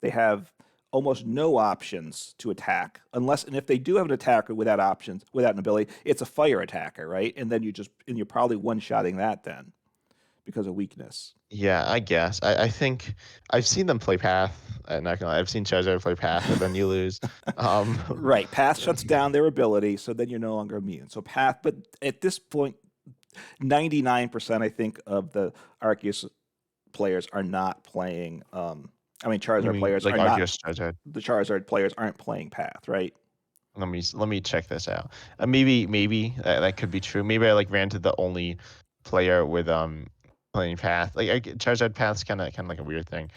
they have almost no options to attack unless, and if they do have an attacker without options, without an ability, it's a fire attacker, right? And then you're probably one-shotting that then because of weakness. Yeah, I guess. I think I've seen them play Path. I'm not gonna lie. I've seen Charizard play Path, and then you lose. Right. Path shuts down their ability, so then you're no longer immune. So Path, but at this point, 99%, I think, of the Arceus players are not playing. I mean, You Charizard mean players like are not. Arceus Charizard? The Charizard players aren't playing Path, right? Let me check this out. Maybe that could be true. Maybe I like ran to the only player with playing Path. Like Charizard Path's kind of like a weird thing.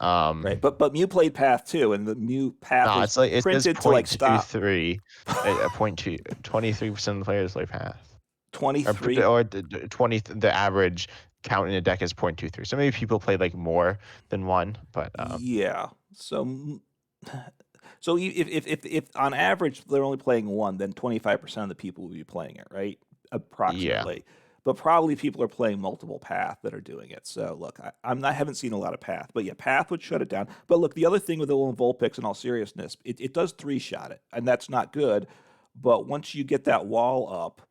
Right. Um, But Mew played Path too, and the Mew Path nah, was it's like it says printed to like stop 0.23. A point two 23% of the players play Path. Or 23. or 20 the average count in a deck is 0.23. So maybe people play like more than one, but Yeah. So if on average they're only playing one, then 25% of the people will be playing it, right? yeah. Approximately. But probably people are playing multiple Path that are doing it. So look, I haven't seen a lot of Path, but yeah, Path would shut it down. But look, the other thing with the Alolan Vulpix, in all seriousness, it does three-shot it, and that's not good. But once you get that wall up,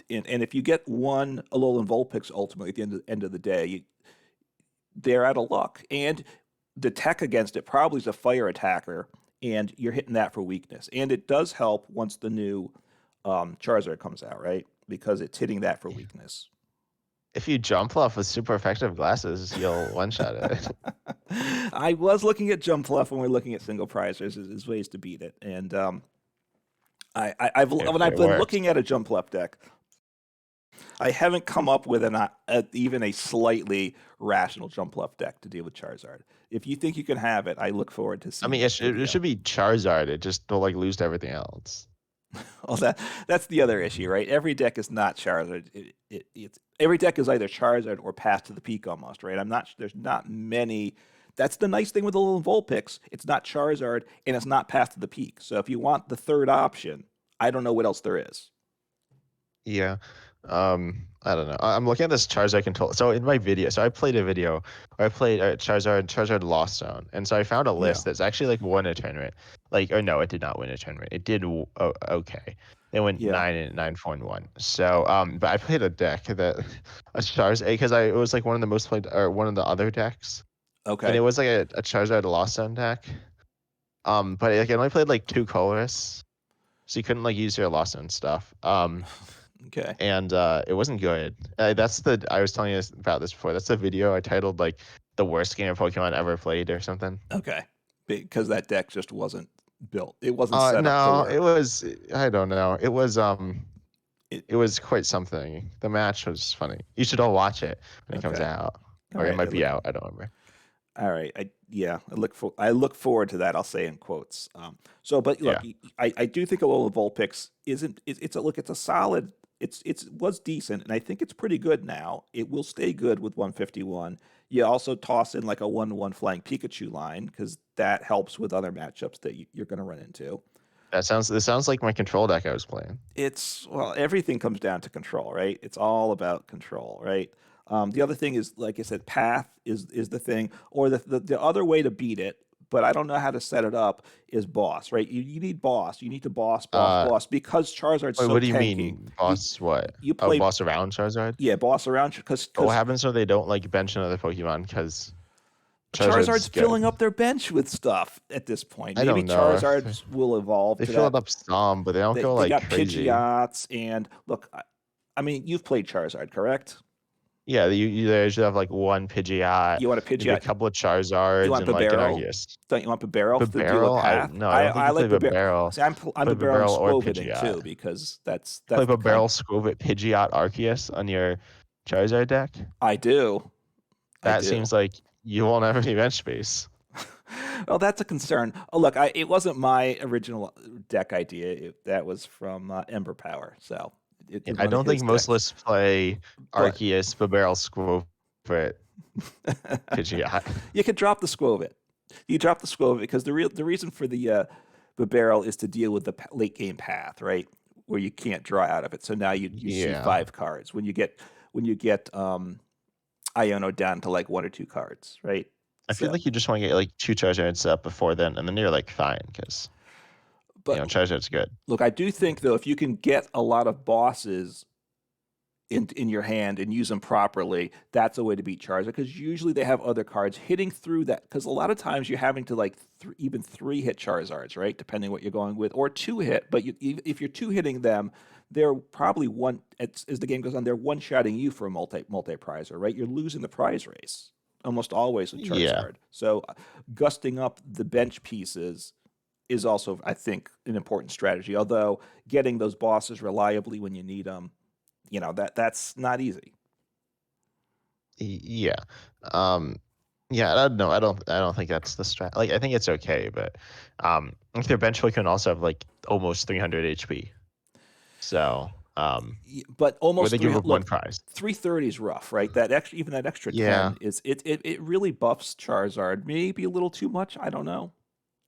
and if you get one Alolan Vulpix ultimately at the end of the day, they're out of luck. And the tech against it probably is a fire attacker, and you're hitting that for weakness. And it does help once the new Charizard comes out, right? Because it's hitting that for weakness. If you jump off with super effective glasses, you'll one shot it. I was looking at Jump Fluff when we are looking at single prizers as ways to beat it, and when I've It been works. looking at a Jump Left deck, I haven't come up with even a slightly rational Jump Left deck to deal with Charizard. If you think you can have it, I look forward to I seeing mean, that it video. should be Charizard. It just will like lose to everything else. Well, that's the other issue, right? Every deck is not Charizard. Every deck is either Charizard or Path to the Peak almost, right? There's not many. That's the nice thing with the little Vulpix. It's not Charizard and it's not Path to the Peak. So if you want the third option, I don't know what else there is. Yeah. I don't know. I'm looking at this Charizard control. So in my video, so I played a video where I played Charizard Lost Zone, and so I found a Yeah. list that's actually like won a tournament. Like, or no, it did not win a tournament. It did okay. They went Yeah. 9-1. So but I played a deck that a Charizard because it was like one of the most played or one of the other decks, and it Okay. was like a Charizard Lost Zone deck. But like it only played like two colorists, so you couldn't like use your Lost Zone stuff. Okay. And it wasn't good. I was telling you about this before. That's the video I titled like the worst game of Pokemon ever played or something. Okay, because that deck just wasn't built. It wasn't set up to No, it work. was I don't know. It, It was quite something. The match was funny. You should all watch it when it comes okay. out, All or it right. might be out. I don't remember. All right. I look forward to that. I'll say in quotes. But look, Yeah, I do think Alola Vulpix isn't. It's a solid. It was decent, and I think it's pretty good now. It will stay good with 151. You also toss in like a 1/1 Flying Pikachu line because that helps with other matchups that you're going to run into. this sounds like my control deck I was playing. Everything comes down to control, right? It's all about control, right? The other thing is, like I said, path is the thing, or the other way to beat it, but I don't know how to set it up, is boss, right? You need boss. You need to Uh, boss because Charizard's Wait, so what do you tanky. mean, You boss? What? you Oh, play boss around Charizard? yeah, boss around But what because happens when they don't like bench another Pokemon because Charizard's Charizard's filling good? up their bench with stuff at this point. I Maybe don't know if Charizards will evolve they to fill it that. up some, but they don't go They like got crazy. Pidgeots and look. I mean, you've played Charizard, correct? Yeah, you usually have like one Pidgeot, You want a maybe a Pidgeot? couple of You Charizards, want and like an Barrel? Arceus. Don't you want Barrel to deal with Barrel? Path? I don't think I you play like Barrel. Barrel. See, I'm Play Barrel and Barrel or Squoviding Pidgeot. too because Play that's the kind Barrel, Squovit, Pidgeot, Arceus on your Charizard deck. I do. I That do. seems like you won't have any bench space. Well, that's a concern. Oh, look, it wasn't my original deck idea. That was from Ember Power, so Yeah, it's I one of don't think his most decks. lists play But Arceus, Barrel, Squovit, Pidgeot. you could drop the Squovit. You drop the Squovit because the reason for the barrel is to deal with the late game path, right? Where you can't draw out of it. So now you see Yeah. 5 cards when you get Iono down to like 1 or 2 cards, right? I feel So, like you just want to get like two Charizards up before then, and then you're like fine because but Charizard's good. look, I do think though if you can get a lot of bosses in your hand and use them properly, that's a way to beat Charizard because usually they have other cards hitting through that. Because a lot of times you're having to like even 3 hit Charizards, right? Depending what you're going with, or 2 hit. But if you're 2 hitting them, they're probably as the game goes on, they're one-shotting you for a multi prizer, right? You're losing the prize race almost always with Yeah. Charizard. So gusting up the bench pieces is also, I think, an important strategy. Although getting those bosses reliably when you need them, that's not easy. Yeah. Um, yeah, I don't know. I don't think that's the strat. Like, I think it's okay, but like their bench can also have like almost 300 HP. So, But or almost they give three. up one Look, prize. 330 is rough, right? That extra, even that extra Yeah. 10 is it really buffs Charizard. Maybe a little too much. I don't know.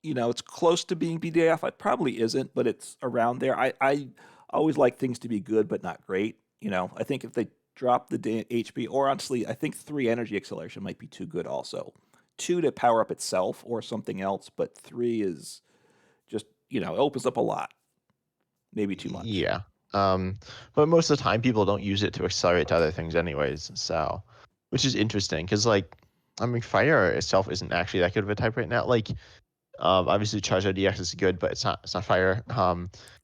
It's close to being BDF. It probably isn't, but it's around there. I always like things to be good, but not great. I think if they drop the HP, or honestly, I think 3 energy acceleration might be too good also. 2 to power up itself or something else, but 3 is just, it opens up a lot. Maybe too much. Yeah. Um, but most of the time people don't use it to accelerate to other things anyways. So, which is interesting because like, I mean, fire itself isn't actually that good of a type right now. Like, obviously Charizard DX is good, but it's not fire.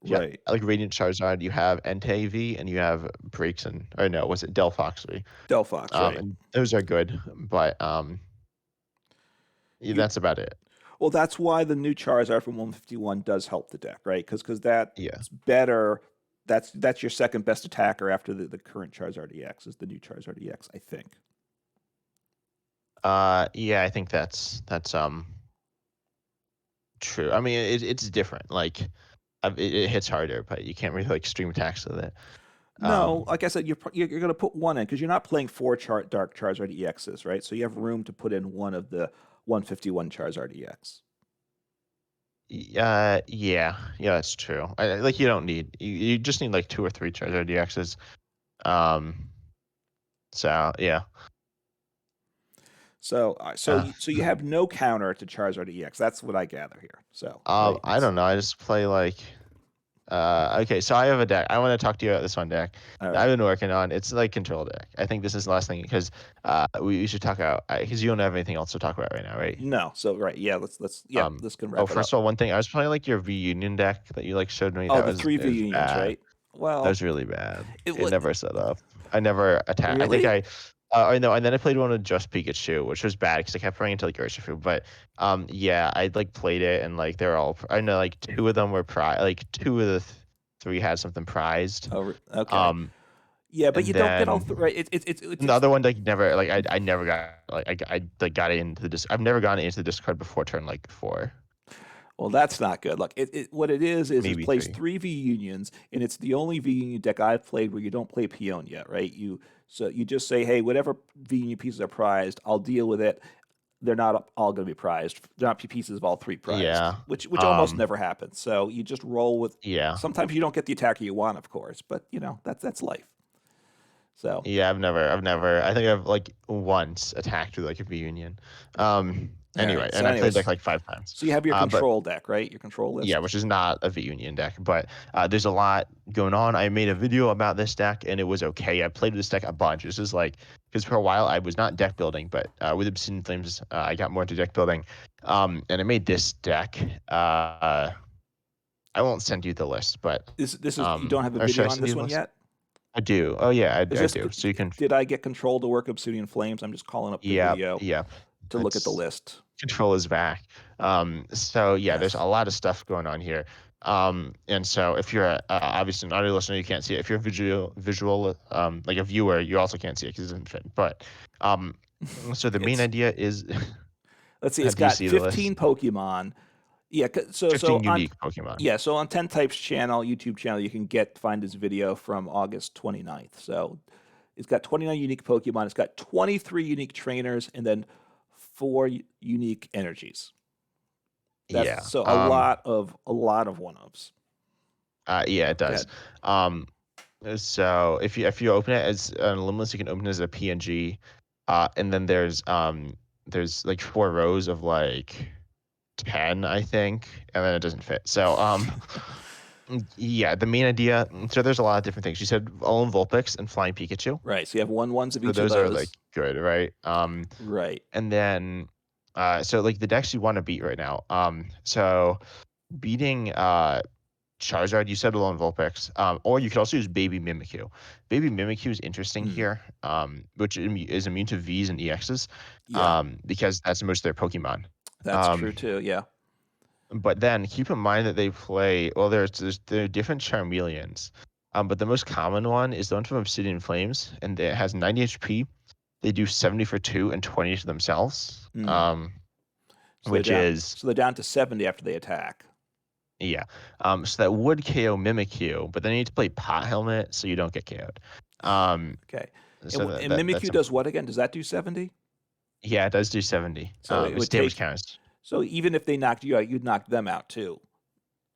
Yeah, Right. like Radiant Charizard, you have Entei V and you have Breaks and or no, was it Delphox V? Delphox, right. And those are good, but yeah, You that's about it. Well, that's why the new Charizard from 151 does help the deck, right? Because Yeah. that's better. That's your second best attacker after the current Charizard EX is the new Charizard EX, I think. Yeah, I think that's true. I mean, it's different. Like, it hits harder, but you can't really like stream attacks with it. No, Um, like I said, you're going to put one in because you're not playing 4 Dark Charizard EXs, right? So you have room to put in one of the 151 Charizard EX. yeah, that's true. Like you don't need you just need like 2 or 3 Charizard DXs. Um, so yeah. So Uh, you have no counter to Charizard EX. That's what I gather here. So right, I don't know. I just play like okay, so I have a deck. I want to talk to you about this one deck all that I've right. been working on. It's like control deck. I think this is the last thing because we should talk about because you don't have anything else to talk about right now, right? No, so right, yeah, this can Oh, wrap it first up. of all, one thing I was playing like your reunion deck that you like showed me. Oh, That the was three it was reunions, bad. right? That Well, was really bad. it It was never set up. I never attacked. I think really. I know, and then I played one with just Pikachu, which was bad because I kept running into like Urshifu. But yeah, I like played it and like they're all. I know like two of them were like two of the three had something prized. Oh, okay. Um, Yeah, but and you don't get all then right. the other one like never like I never got like I like got into the I've never gotten into the Discord before turn like 4, well, that's not good. Look, what it is it maybe plays 3. 3 V unions, and it's the only V union deck I've played where you don't play peon yet, right? So you just say, hey, whatever V union pieces are prized, I'll deal with it. They're not all going to be prized. They're not pieces of all 3 prized, Yeah. which almost never happens. So you just roll with. Yeah. Sometimes you don't get the attacker you want, of course, but that's life. So Yeah, I've never. I think I've like once attacked with like a V Union. all Anyway, right. So and I played anyways, like 5 times. so you have your But control deck, right? Your control yeah, list. which is not a V Union deck, but there's a lot going on. I made a video about this deck and it was okay. I played this deck a bunch. This is like because for a while I was not deck building, but with Obsidian Flames, I got more into deck building. And I made this deck. I won't send you the list, but This is you don't have a or should video I on send you this the one list? yet. I do. Oh yeah, Is I this do. So you can. did I get control to work Obsidian Flames? I'm just calling up the Yeah, video yeah. to look at the It's list. control is back. So yeah, there's a Yes. lot of stuff going on here. And so if you're obviously an audio listener, you can't see it. If you're visual, like a viewer, you also can't see it because it doesn't fit. But so the main It's idea is, let's see. It's do you got see the list? 15 Pokemon. Yeah. So 15 on unique Pokemon. yeah. So on 10 Types channel, YouTube channel, you can find this video from August 29th. So it's got 29 unique Pokemon. It's got 23 unique trainers, and then 4 unique energies. That's Yeah. so a lot of one ofs. Yeah, it Go does. ahead. Um, so if you open it as an Limitless, you can open it as a PNG, and then there's like 4 rows of like 10, I think, and then it doesn't fit. So yeah, the main idea. So there's a lot of different things. You said Alolan Vulpix and Flying Pikachu. Right. So you have ones of So each of those are like those. good, right? Right. And then so like the decks you want to beat right now. So beating Charizard, you said Alolan Vulpix, or you could also use Baby Mimikyu. Baby Mimikyu is interesting Hmm. here, which is immune to Vs and EXs, Yeah. because that's most of their Pokemon. That's Um, true too. Yeah. but then keep in mind that they play well. There are different Charmeleons, but the most common one is the one from Obsidian Flames, and it has 90 HP. They do 70 for 2 and 20 to themselves, Hmm. So they're which down. is So they're down to 70 after they attack. yeah. So that would KO Mimikyu, but then you need to play Pot Helmet so you don't get KO'd. Um, Okay. so And that's Mimikyu does what again? Does that do 70? yeah, it does do 70. So it Its would damage take. counts. So even if they knocked you out, you'd knock them out too.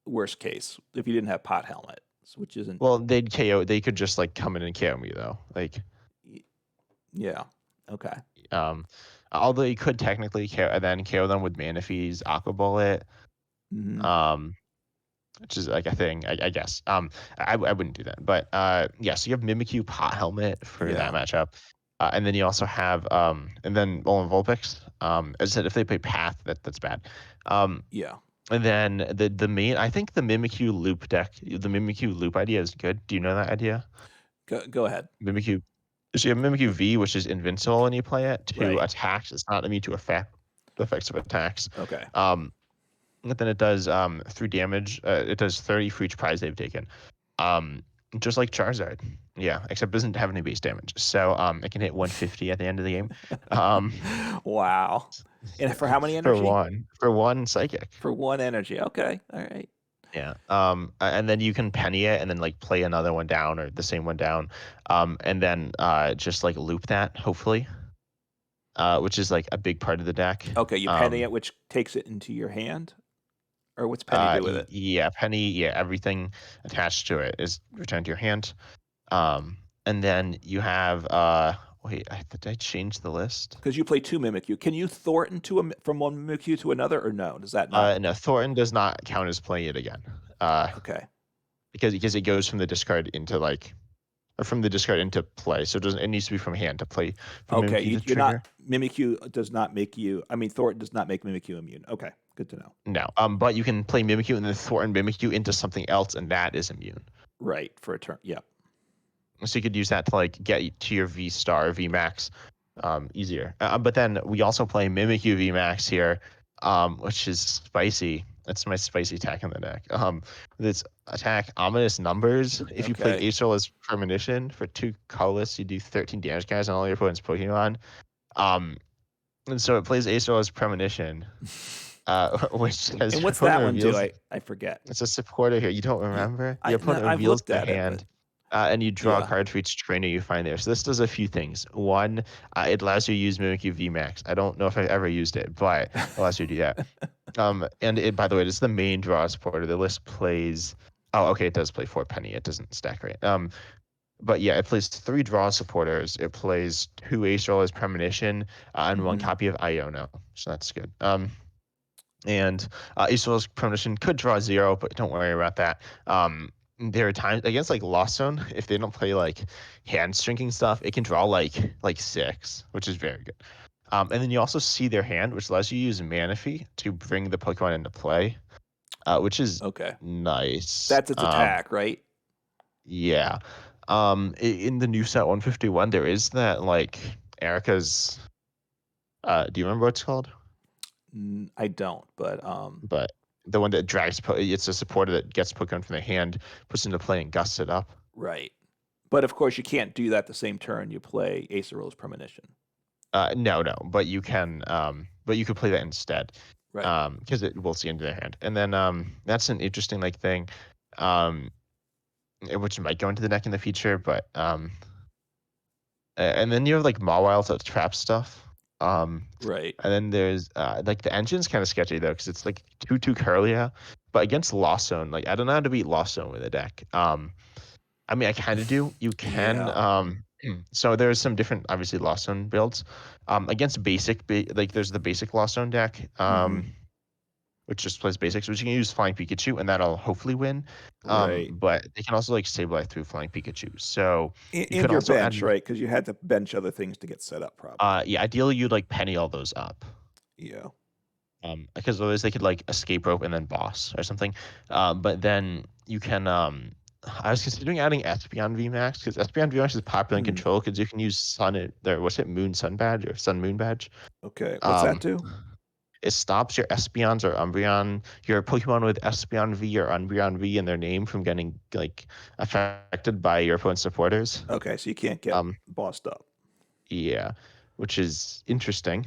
Worst case, if you didn't have pot helmet, which isn't. Well, they'd KO. They could just like come in and KO me though. Like, Yeah. Okay. um, although you could technically KO and then KO them with Manaphy's Aqua Bullet. Hmm. Um, which is like a thing, I guess. I wouldn't do that, but yeah. So you have Mimikyu Pot Helmet for that Yeah. matchup, and then you also have and then Alolan Vulpix. As I said, if they play Path, that's bad. Um, Yeah. and then the main, I think the Mimikyu Loop deck, the Mimikyu Loop idea is good. Do you know that idea? Go ahead. Mimikyu. So you have Mimikyu V, which is invincible when you play it to Right. attacks. It's not immune to the effects of attacks. Okay. But then it does 3 damage. It does 30 for each prize they've taken. Um, just like Charizard. Yeah, except it doesn't have any base damage. So it can hit 150 at the end of the game. Um, Wow. And for how many for energy? one psychic. For 1 energy. Okay. All right. Yeah. And then you can penny it and then like play another one down or the same one down. And then just like loop that, hopefully. Which is like a big part of the deck. Okay. You penny it, which takes it into your hand, or what's penny do with it? Yeah, penny, yeah, everything attached to it is returned to your hand. And then you have wait, did I change the list? Because you play 2 Mimikyu. Can you Thornton from one Mimikyu to another, or no? Does that not? No, Thornton does not count as playing it again. Uh, Okay. because it goes from the discard into like or from the discard into play. So it needs to be from hand to play for Okay. Mimikyu to You're not. trigger. Mimikyu does not make you. I mean, Thornton does not make Mimikyu immune. Okay. Good to know. No. But you can play Mimikyu and then Thornton Mimikyu into something else, and that is immune. Right. For a turn. Yeah. So you could use that to like get to your V star, V max, easier. But then we also play Mimikyu V max here, which is spicy. That's my spicy attack in the deck. This attack ominous numbers. If you play Okay. Acer as premonition for 2 colorless, you do 13 damage guys on all your opponent's Pokemon. Um, and so it plays Acer as premonition, which says And your what's opponent that one do? reveals. I forget. It's a supporter here. You don't Yeah, remember? Your I no, opponent I've reveals looked their at it, but hand, and you draw a yeah. card for each trainer you find there. So this does a few things. One, it allows you to use Mimikyu VMAX. I don't know if I've ever used it, but it allows you to do that. And it, by the way, this is the main draw supporter. The list plays. Oh, okay, it does play 4 penny. It doesn't stack right. But yeah, it plays 3 draw supporters. It plays 2 Ace Roll as premonition, and 1 Hmm. copy of Iono. So that's good. And Acel's premonition could draw 0, but don't worry about that. There are times against like Lost Zone, if they don't play like hand shrinking stuff, it can draw like 6, which is very good. And then you also see their hand, which allows you to use Manaphy to bring the Pokemon into play, which is Okay, nice. that's its attack, right? Yeah. In the new set 151, there is that like Erica's. Do you remember what it's called? I don't, but But the one that drags, it's a supporter that gets Pokemon from the hand, puts into play, and gusts it up. right. But of course, you can't do that the same turn you play Acero's Premonition. No, no, but you could play that instead, Right. because it will see into their hand, and then that's an interesting like thing, um, which might go into the deck in the future, but and then you have like Mawile to trap stuff, Right. and then there's like the engine's kind of sketchy though, because it's like 2/2 Curlia, but against Lost Zone, like I don't know how to beat Lost Zone with a deck. I mean, I kind of do. You can. Yeah. So there's some different, obviously, Lost Zone builds. Against basic, like there's the basic Lost Zone deck, Hmm. which just plays basics, which you can use Flying Pikachu, and that'll hopefully win. Right. But they can also like stabilize through Flying Pikachu. So you And could your also bench, add. right? Because you had to bench other things to get set up, probably. Yeah, ideally you'd like penny all those up. Yeah. Because otherwise they could like escape rope and then boss or something. But then you can I was considering adding Espeon VMAX because Espeon VMAX is popular in Hmm. control because you can use Sun there. What's it? Moon Sun Badge or Sun Moon Badge. Okay. What's that Um, do? it stops your Espeons or Umbreon, your Pokemon with Espeon V or Umbreon V in their name from getting like affected by your opponent's supporters. Okay, so you can't get Um, bossed up. yeah, which is interesting.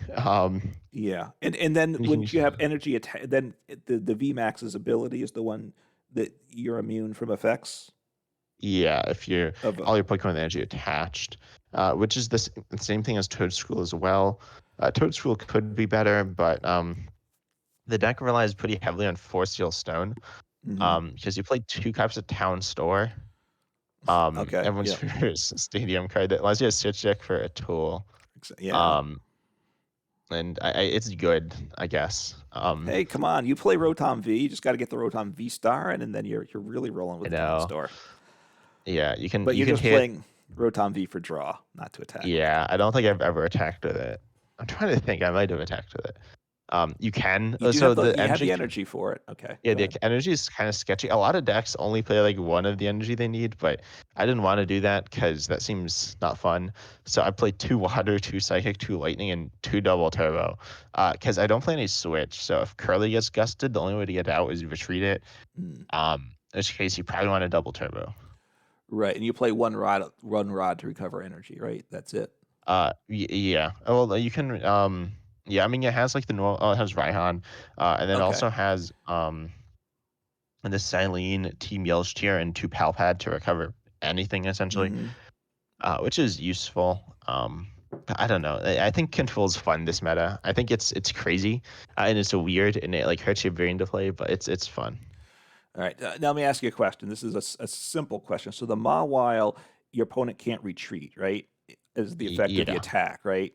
Yeah, and then You can when use. you have energy attack, then the VMAX's ability is the one that you're immune from effects Yeah, if you're of. all your Pokemon energy attached, which is the same thing as Toadschool as well. Toadschool could be better, but the deck relies pretty heavily on Force Seal Stone, Mhm. because you play 2 copies of Town Store. Okay. Everyone's Yeah. favorite stadium card that allows you to switch deck for a tool. Yeah. Um, and it's good, I guess. Hey, come on! You play Rotom V. You just got to get the Rotom V star, and then you're really rolling I with Town know. Store. Yeah, But you you're can just hit. playing Rotom V for draw, not to attack with. Yeah, I don't think I've ever attacked with it. I'm trying to think. I might have attacked with it. You can. You do So have the the you have energy, the energy for it. Okay, yeah, go the ahead. energy is kind of sketchy. A lot of decks only play like one of the energy they need, but I didn't want to do that because that seems not fun. So I played 2 water, 2 psychic, 2 lightning, and 2 double turbo. Because I don't play any switch. So if Curly gets gusted, the only way to get out is retreat it. Mm. In which case you probably want a double turbo. Right, and you play one rod to recover energy. Right, that's it. Yeah. Oh, well, you can. Yeah. I mean, it has like the normal. Oh, it has Raihan, and then Okay. also has and the Silene, Team Yelch tier, and 2 Palpad to recover anything essentially, Hmm. which is useful. But I don't know. I think control is fun this meta. I think it's crazy, and it's weird, and it like hurts your brain to play, but it's fun. All right. Now let me ask you a question. This is a simple question. So the Mawile, your opponent can't retreat, right? As the effect of the Yeah. attack, right?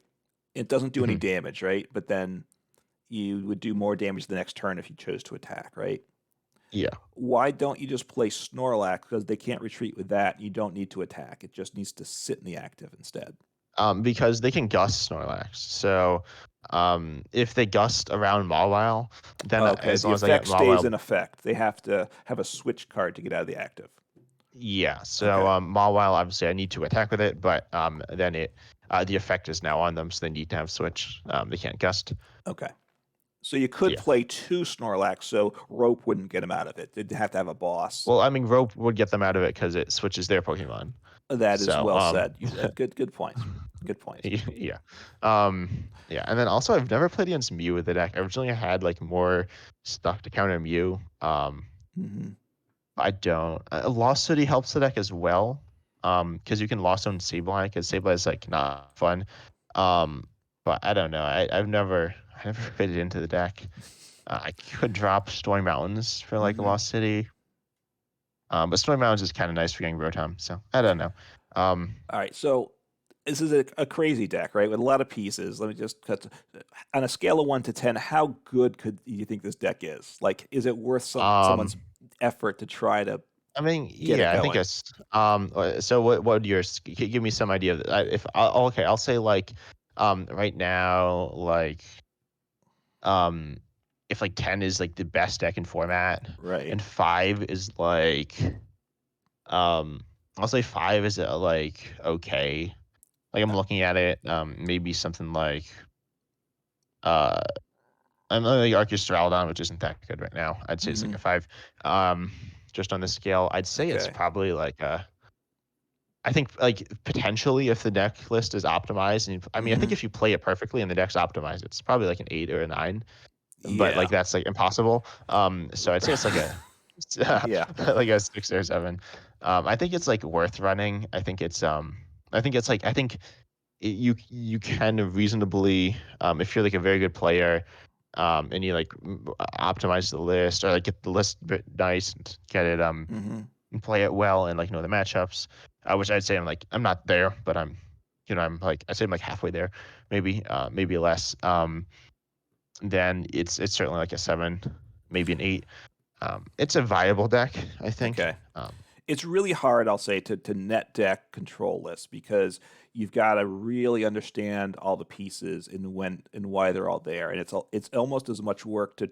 It doesn't do any Mhm. damage, right? But then you would do more damage the next turn if you chose to attack, right? Yeah. Why don't you just play Snorlax because they can't retreat with that? You don't need to attack. It just needs to sit in the active instead. Because they can gust Snorlax. So, if they gust around Mawile, then Okay, as the long as I get effect stays Mawile. in effect. They have to have a switch card to get out of the active. Yeah. So Okay. Mawile, obviously, I need to attack with it, but then the effect is now on them, so they need to have switch. They can't gust. Okay. So you could Yeah. play two Snorlax, so Rope wouldn't get him out of it. They'd have to have a boss. Well, I mean, rope would get them out of it because it switches their Pokemon. That is So well said. Good point. Good point. yeah. Yeah, and then also I've never played against Mew with the deck. Originally I had like more stuff to counter Mew. Hmm. I don't. Lost City helps the deck as well. Because you can Lost Zone Sableye, because Sableye is like not fun. Um, but I don't know. I never fit it into the deck. I could drop Stormy Mountains for like Hmm. Lost City. But Stormy Mountains is kind of nice for getting Rotom, so I don't know. Um, All right. So this is a crazy deck, right? With a lot of pieces. Let me just cut on a scale of 1 to 10. How good could you think this deck is? Like, is it worth someone's um, effort to try to I mean, get it yeah, I think going? it's so what would your give me some idea of if okay, I'll say like right now like um if like 10 is like the best deck in format Right. and 5 is like um I'll say 5 is like okay. Like I'm looking at it maybe something like uh I'm like Arceus Straldon, which isn't that good right now. I'd say it's like Hmm. a 5. Um just on the scale, I'd say it's Okay. probably like a I think like potentially if the deck list is optimized, and I mean I think Hmm. if you play it perfectly and the deck's optimized, it's probably like an 8 or a 9. But Yeah. like that's like impossible. So I'd say it's like a Yeah. like a 6 or 7. I think it's like worth running. I think you can reasonably if you're like a very good player and you like optimize the list or like get the list nice and get it Hmm. and play it well and like know the matchups. Which I'd say I'm not there, but I'm like I'd say I'm like halfway there, maybe less. Then it's certainly like a 7, maybe an 8. It's a viable deck, I think. Okay. It's really hard, I'll say, to net deck control lists because you've got to really understand all the pieces and when and why they're all there, and it's almost as much work to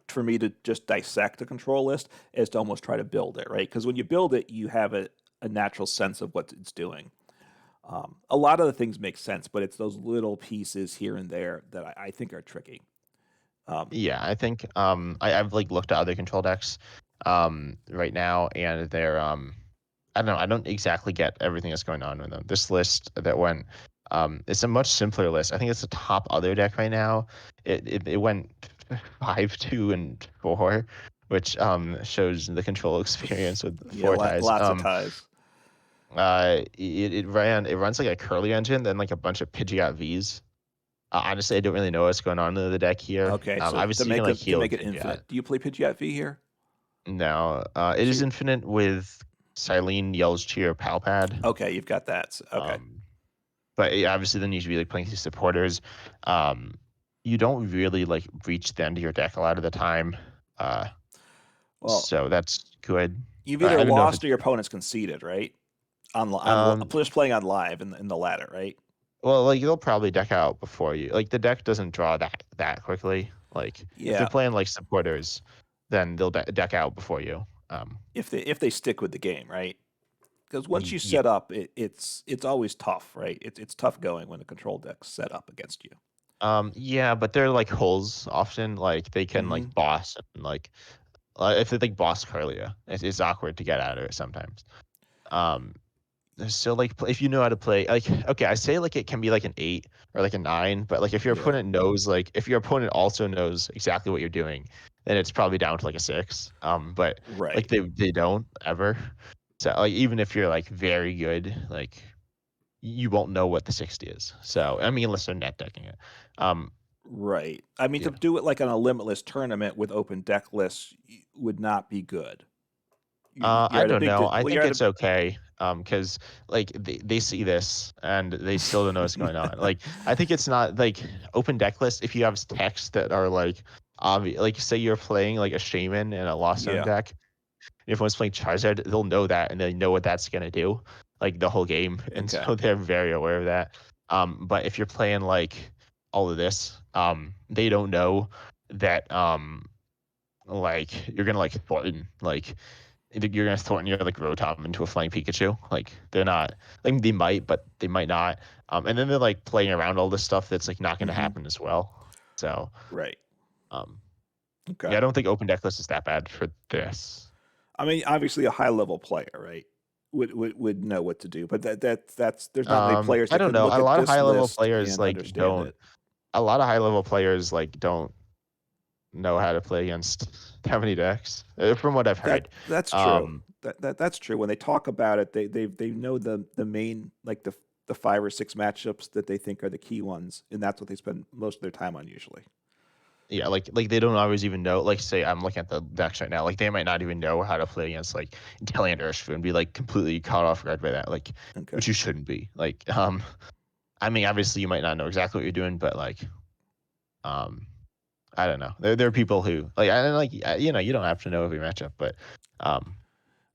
for me to just dissect a control list as to almost try to build it, right? Because when you build it, you have a natural sense of what it's doing. A lot of the things make sense, but it's those little pieces here and there that I think are tricky. Um, Yeah, I think I've like looked at other control decks right now, and they're I don't know, I don't exactly get everything that's going on with them. This list that went it's a much simpler list. I think it's the top other deck right now. It went 5, 2, and 4, which shows the control experience with yeah, four ties. lots of ties. It runs like a curly engine, then like a bunch of Pidgeot Vs. Honestly, I don't really know what's going on in the deck here. Okay, so Obviously, you can like to heal make it Pidgeot. infinite, do you play Pidgeot V here? No, it So is infinite with Silene, Yell's Cheer, Palpad. okay, you've got that. Okay. Um, but yeah, obviously, then you should be like playing these supporters. Um, you don't really like reach the end of your deck a lot of the time. Uh, Well, so that's good. you've either I don't know if lost it's or your opponent's conceded, right? On um, just playing on live in the ladder, right? well, like you'll probably deck out before you. Like the deck doesn't draw that quickly. Like if they're Yeah, playing like supporters, then they'll deck out before you. if they stick with the game, right? Because once you Yeah. set up, it's always tough, right? It's tough going when a control deck's set up against you. Yeah, but they're like holes often. Like they can Hmm. like boss and like if they like boss Corlia, it's awkward to get out of it sometimes. Um, so like if you know how to play, like okay, I say like it can be like an 8 or like a 9, but like Yeah. if your opponent also knows exactly what you're doing, then it's probably down to like a 6. But like Right. they don't ever. So like even if you're like very good, like you won't know what the 60 is. So I mean unless they're net decking it. Um, Right. I mean, to yeah. do it like on a limitless tournament with open deck lists would not be good. You're I at a don't big, know. I well, you're think at a, it's okay. Because like they see this and they still don't know what's going on. Like I think it's not like open deck list. If you have texts that are like obvious, like say you're playing like a shaman in a lost zone yeah. deck, and if one's playing Charizard, they'll know that and they know what that's gonna do, like the whole game, and Okay. so they're very aware of that. But if you're playing like all of this, they don't know that like you're gonna like threaten like you're gonna throw your like Rotom into a flying Pikachu. Like they're not like they might, but they might not. And then they're like playing around all this stuff that's like not gonna Hmm. happen as well. So Right. um Okay. yeah, I don't think open deck list is that bad for this. I mean, obviously, a high level player, right, would know what to do, but that's there's not many players I that don't can know. look A at lot of this high level list players and like understand don't it. a lot of high level players like don't know how to play against that many decks, from what I've heard. That's true. Um, That's true. When they talk about it, they know the main like the 5 or 6 matchups that they think are the key ones, and that's what they spend most of their time on usually. yeah, like they don't always even know. Like, say I'm looking at the decks right now, like they might not even know how to play against like Intelliant Urshifu and be like completely caught off guard by that. Like, Okay. which you shouldn't be. Like, I mean, obviously you might not know exactly what you're doing, but like, um, I don't know. There are people who like, I don't like, you don't have to know every matchup, but um,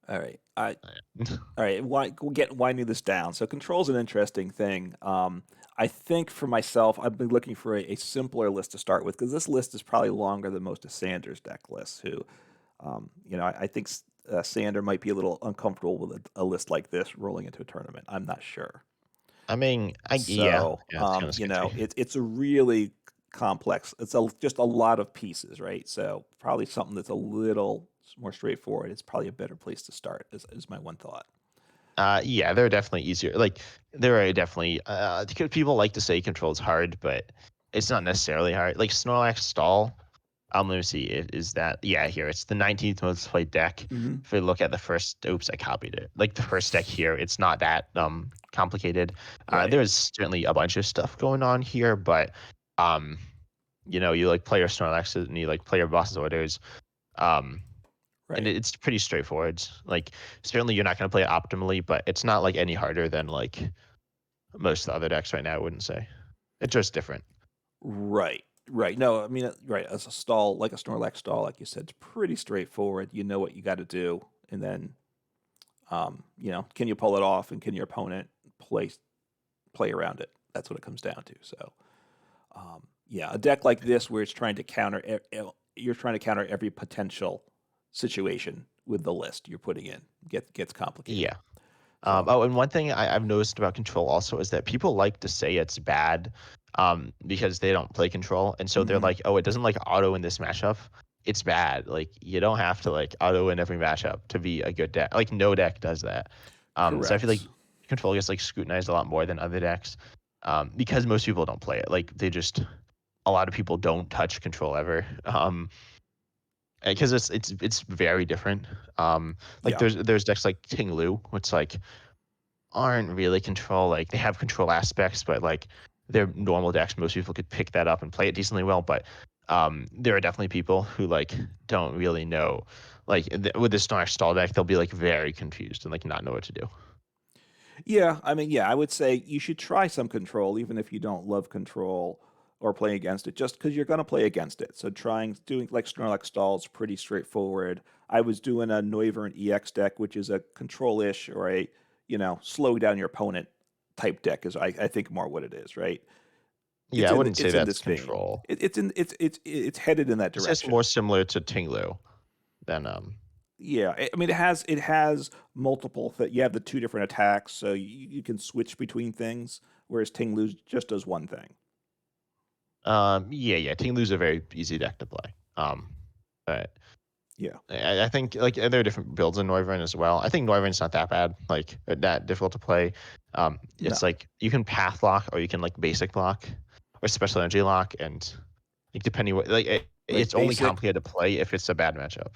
All right. I yeah. All right, we'll get winding this down. So control's an interesting thing. I think for myself, I've been looking for a simpler list to start with because this list is probably longer than most of Sanders' deck lists. Who, I think Sander might be a little uncomfortable with a list like this rolling into a tournament. I'm not sure. I mean, So, yeah, it's kind of sketchy. it's a really complex. Just a lot of pieces, right? So probably something that's a little more straightforward. It's probably a better place to start. Is my one thought. Yeah, they're definitely easier. Like, there are definitely people like to say control's hard, but it's not necessarily hard. Like Snorlax stall. Let me see. Is that yeah? Here it's the 19th most played deck. Hmm. If we look at the first, oops, I copied it. Like the first deck here, it's not that complicated. Right. There's certainly a bunch of stuff going on here, but um, you like play your Snorlaxes and you like play your boss's orders. Um, and Right. it's pretty straightforward. Like certainly you're not going to play it optimally, but it's not like any harder than like most of the other decks right now. I wouldn't say it's just different. Right. Right. No, I mean, right. As a stall, like a Snorlax stall, like you said, it's pretty straightforward. You know what you got to do, and then, can you pull it off, and can your opponent play around it? That's what it comes down to. So, yeah, a deck like this where it's trying to you're trying to counter every potential situation with the list you're putting in gets complicated. Yeah. So, And one thing I've noticed about control also is that people like to say it's bad, because they don't play control, and so they're hmm, like, "Oh, it doesn't like auto in this matchup. It's bad." Like you don't have to like auto in every matchup to be a good deck. Like no deck does that. So I feel like correct. control gets like scrutinized a lot more than other decks, because most people don't play it. Like they just a lot of people don't touch control ever. Because it's very different. Like Yeah. there's decks like Ting Lu, which like aren't really control. Like they have control aspects, but like they're normal decks. Most people could pick that up and play it decently well. But there are definitely people who like don't really know. Like with this Snorlax stall deck, they'll be like very confused and like not know what to do. Yeah, I mean, yeah, I would say you should try some control, even if you don't love control or play against it, just because you're going to play against it. So doing like Snorlax stall is pretty straightforward. I was doing a Noivern EX deck, which is a control-ish or a, slow down your opponent type deck is I think more what it is, right? Yeah, I wouldn't say It's in that's this vein. control. It's headed in that It's just direction. more similar to Ting Lu than Yeah, I mean it has multiple you have the two different attacks, so you can switch between things, whereas Ting Lu just does one thing. yeah, Ting Lu's a very easy deck to play. But Yeah. I think like there are different builds in Noivern as well. I think Noivern's not that bad, like that difficult to play. It's No. like you can path lock or you can like basic lock or special energy lock, and like depending what like Right. it's only Basic. complicated to play if it's a bad matchup.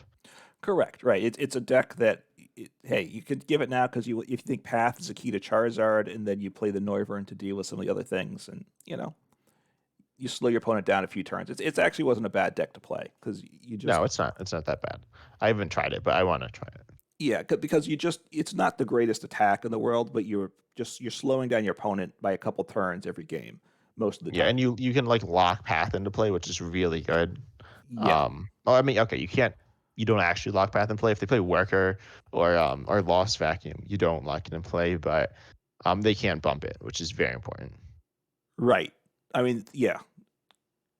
Correct. Right. It's a deck that hey, you could give it now because if you think Path is a key to Charizard, and then you play the Noivern to deal with some of the other things, and you slow your opponent down a few turns. It's actually wasn't a bad deck to play because you just No, it's not. It's not that bad. I haven't tried it, but I want to try it. yeah, because it's not the greatest attack in the world, but you're slowing down your opponent by a couple turns every game most of the Yeah, and time. you can like lock path into play, which is really good. Yeah. Well, I mean, okay, you don't actually lock path in play if they play worker or lost vacuum. You don't lock it in play, but they can't bump it, which is very important. Right. I mean, yeah,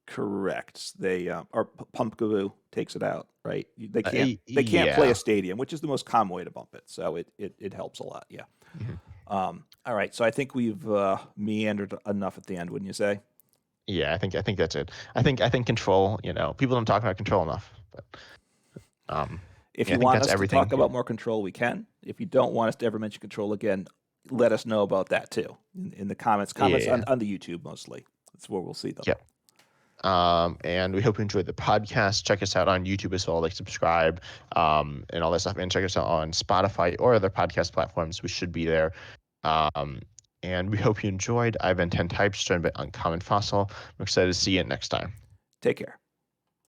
correct. They or Pumpkaboo takes it out. right? They can't play a Yeah. stadium, which is the most common way to bump it. So it helps a lot. Yeah. Mhm. All right. So I think we've meandered enough at the end, wouldn't you say? Yeah, I think that's it. I think control, people don't talk about control enough. But If yeah, I you think want that's us to talk everything. about more control, we can. If you don't want us to ever mention control again, let us know about that too in the comments. Comments Yeah. on the YouTube mostly. That's where we'll see them. Yep. And we hope you enjoyed the podcast. Check us out on YouTube as well, like subscribe, and all that stuff. And check us out on Spotify or other podcast platforms. We should be there. Um, and we hope you enjoyed. I've been 10 Types, joined by Uncommon Fossil. I'm excited to see you next time. Take care.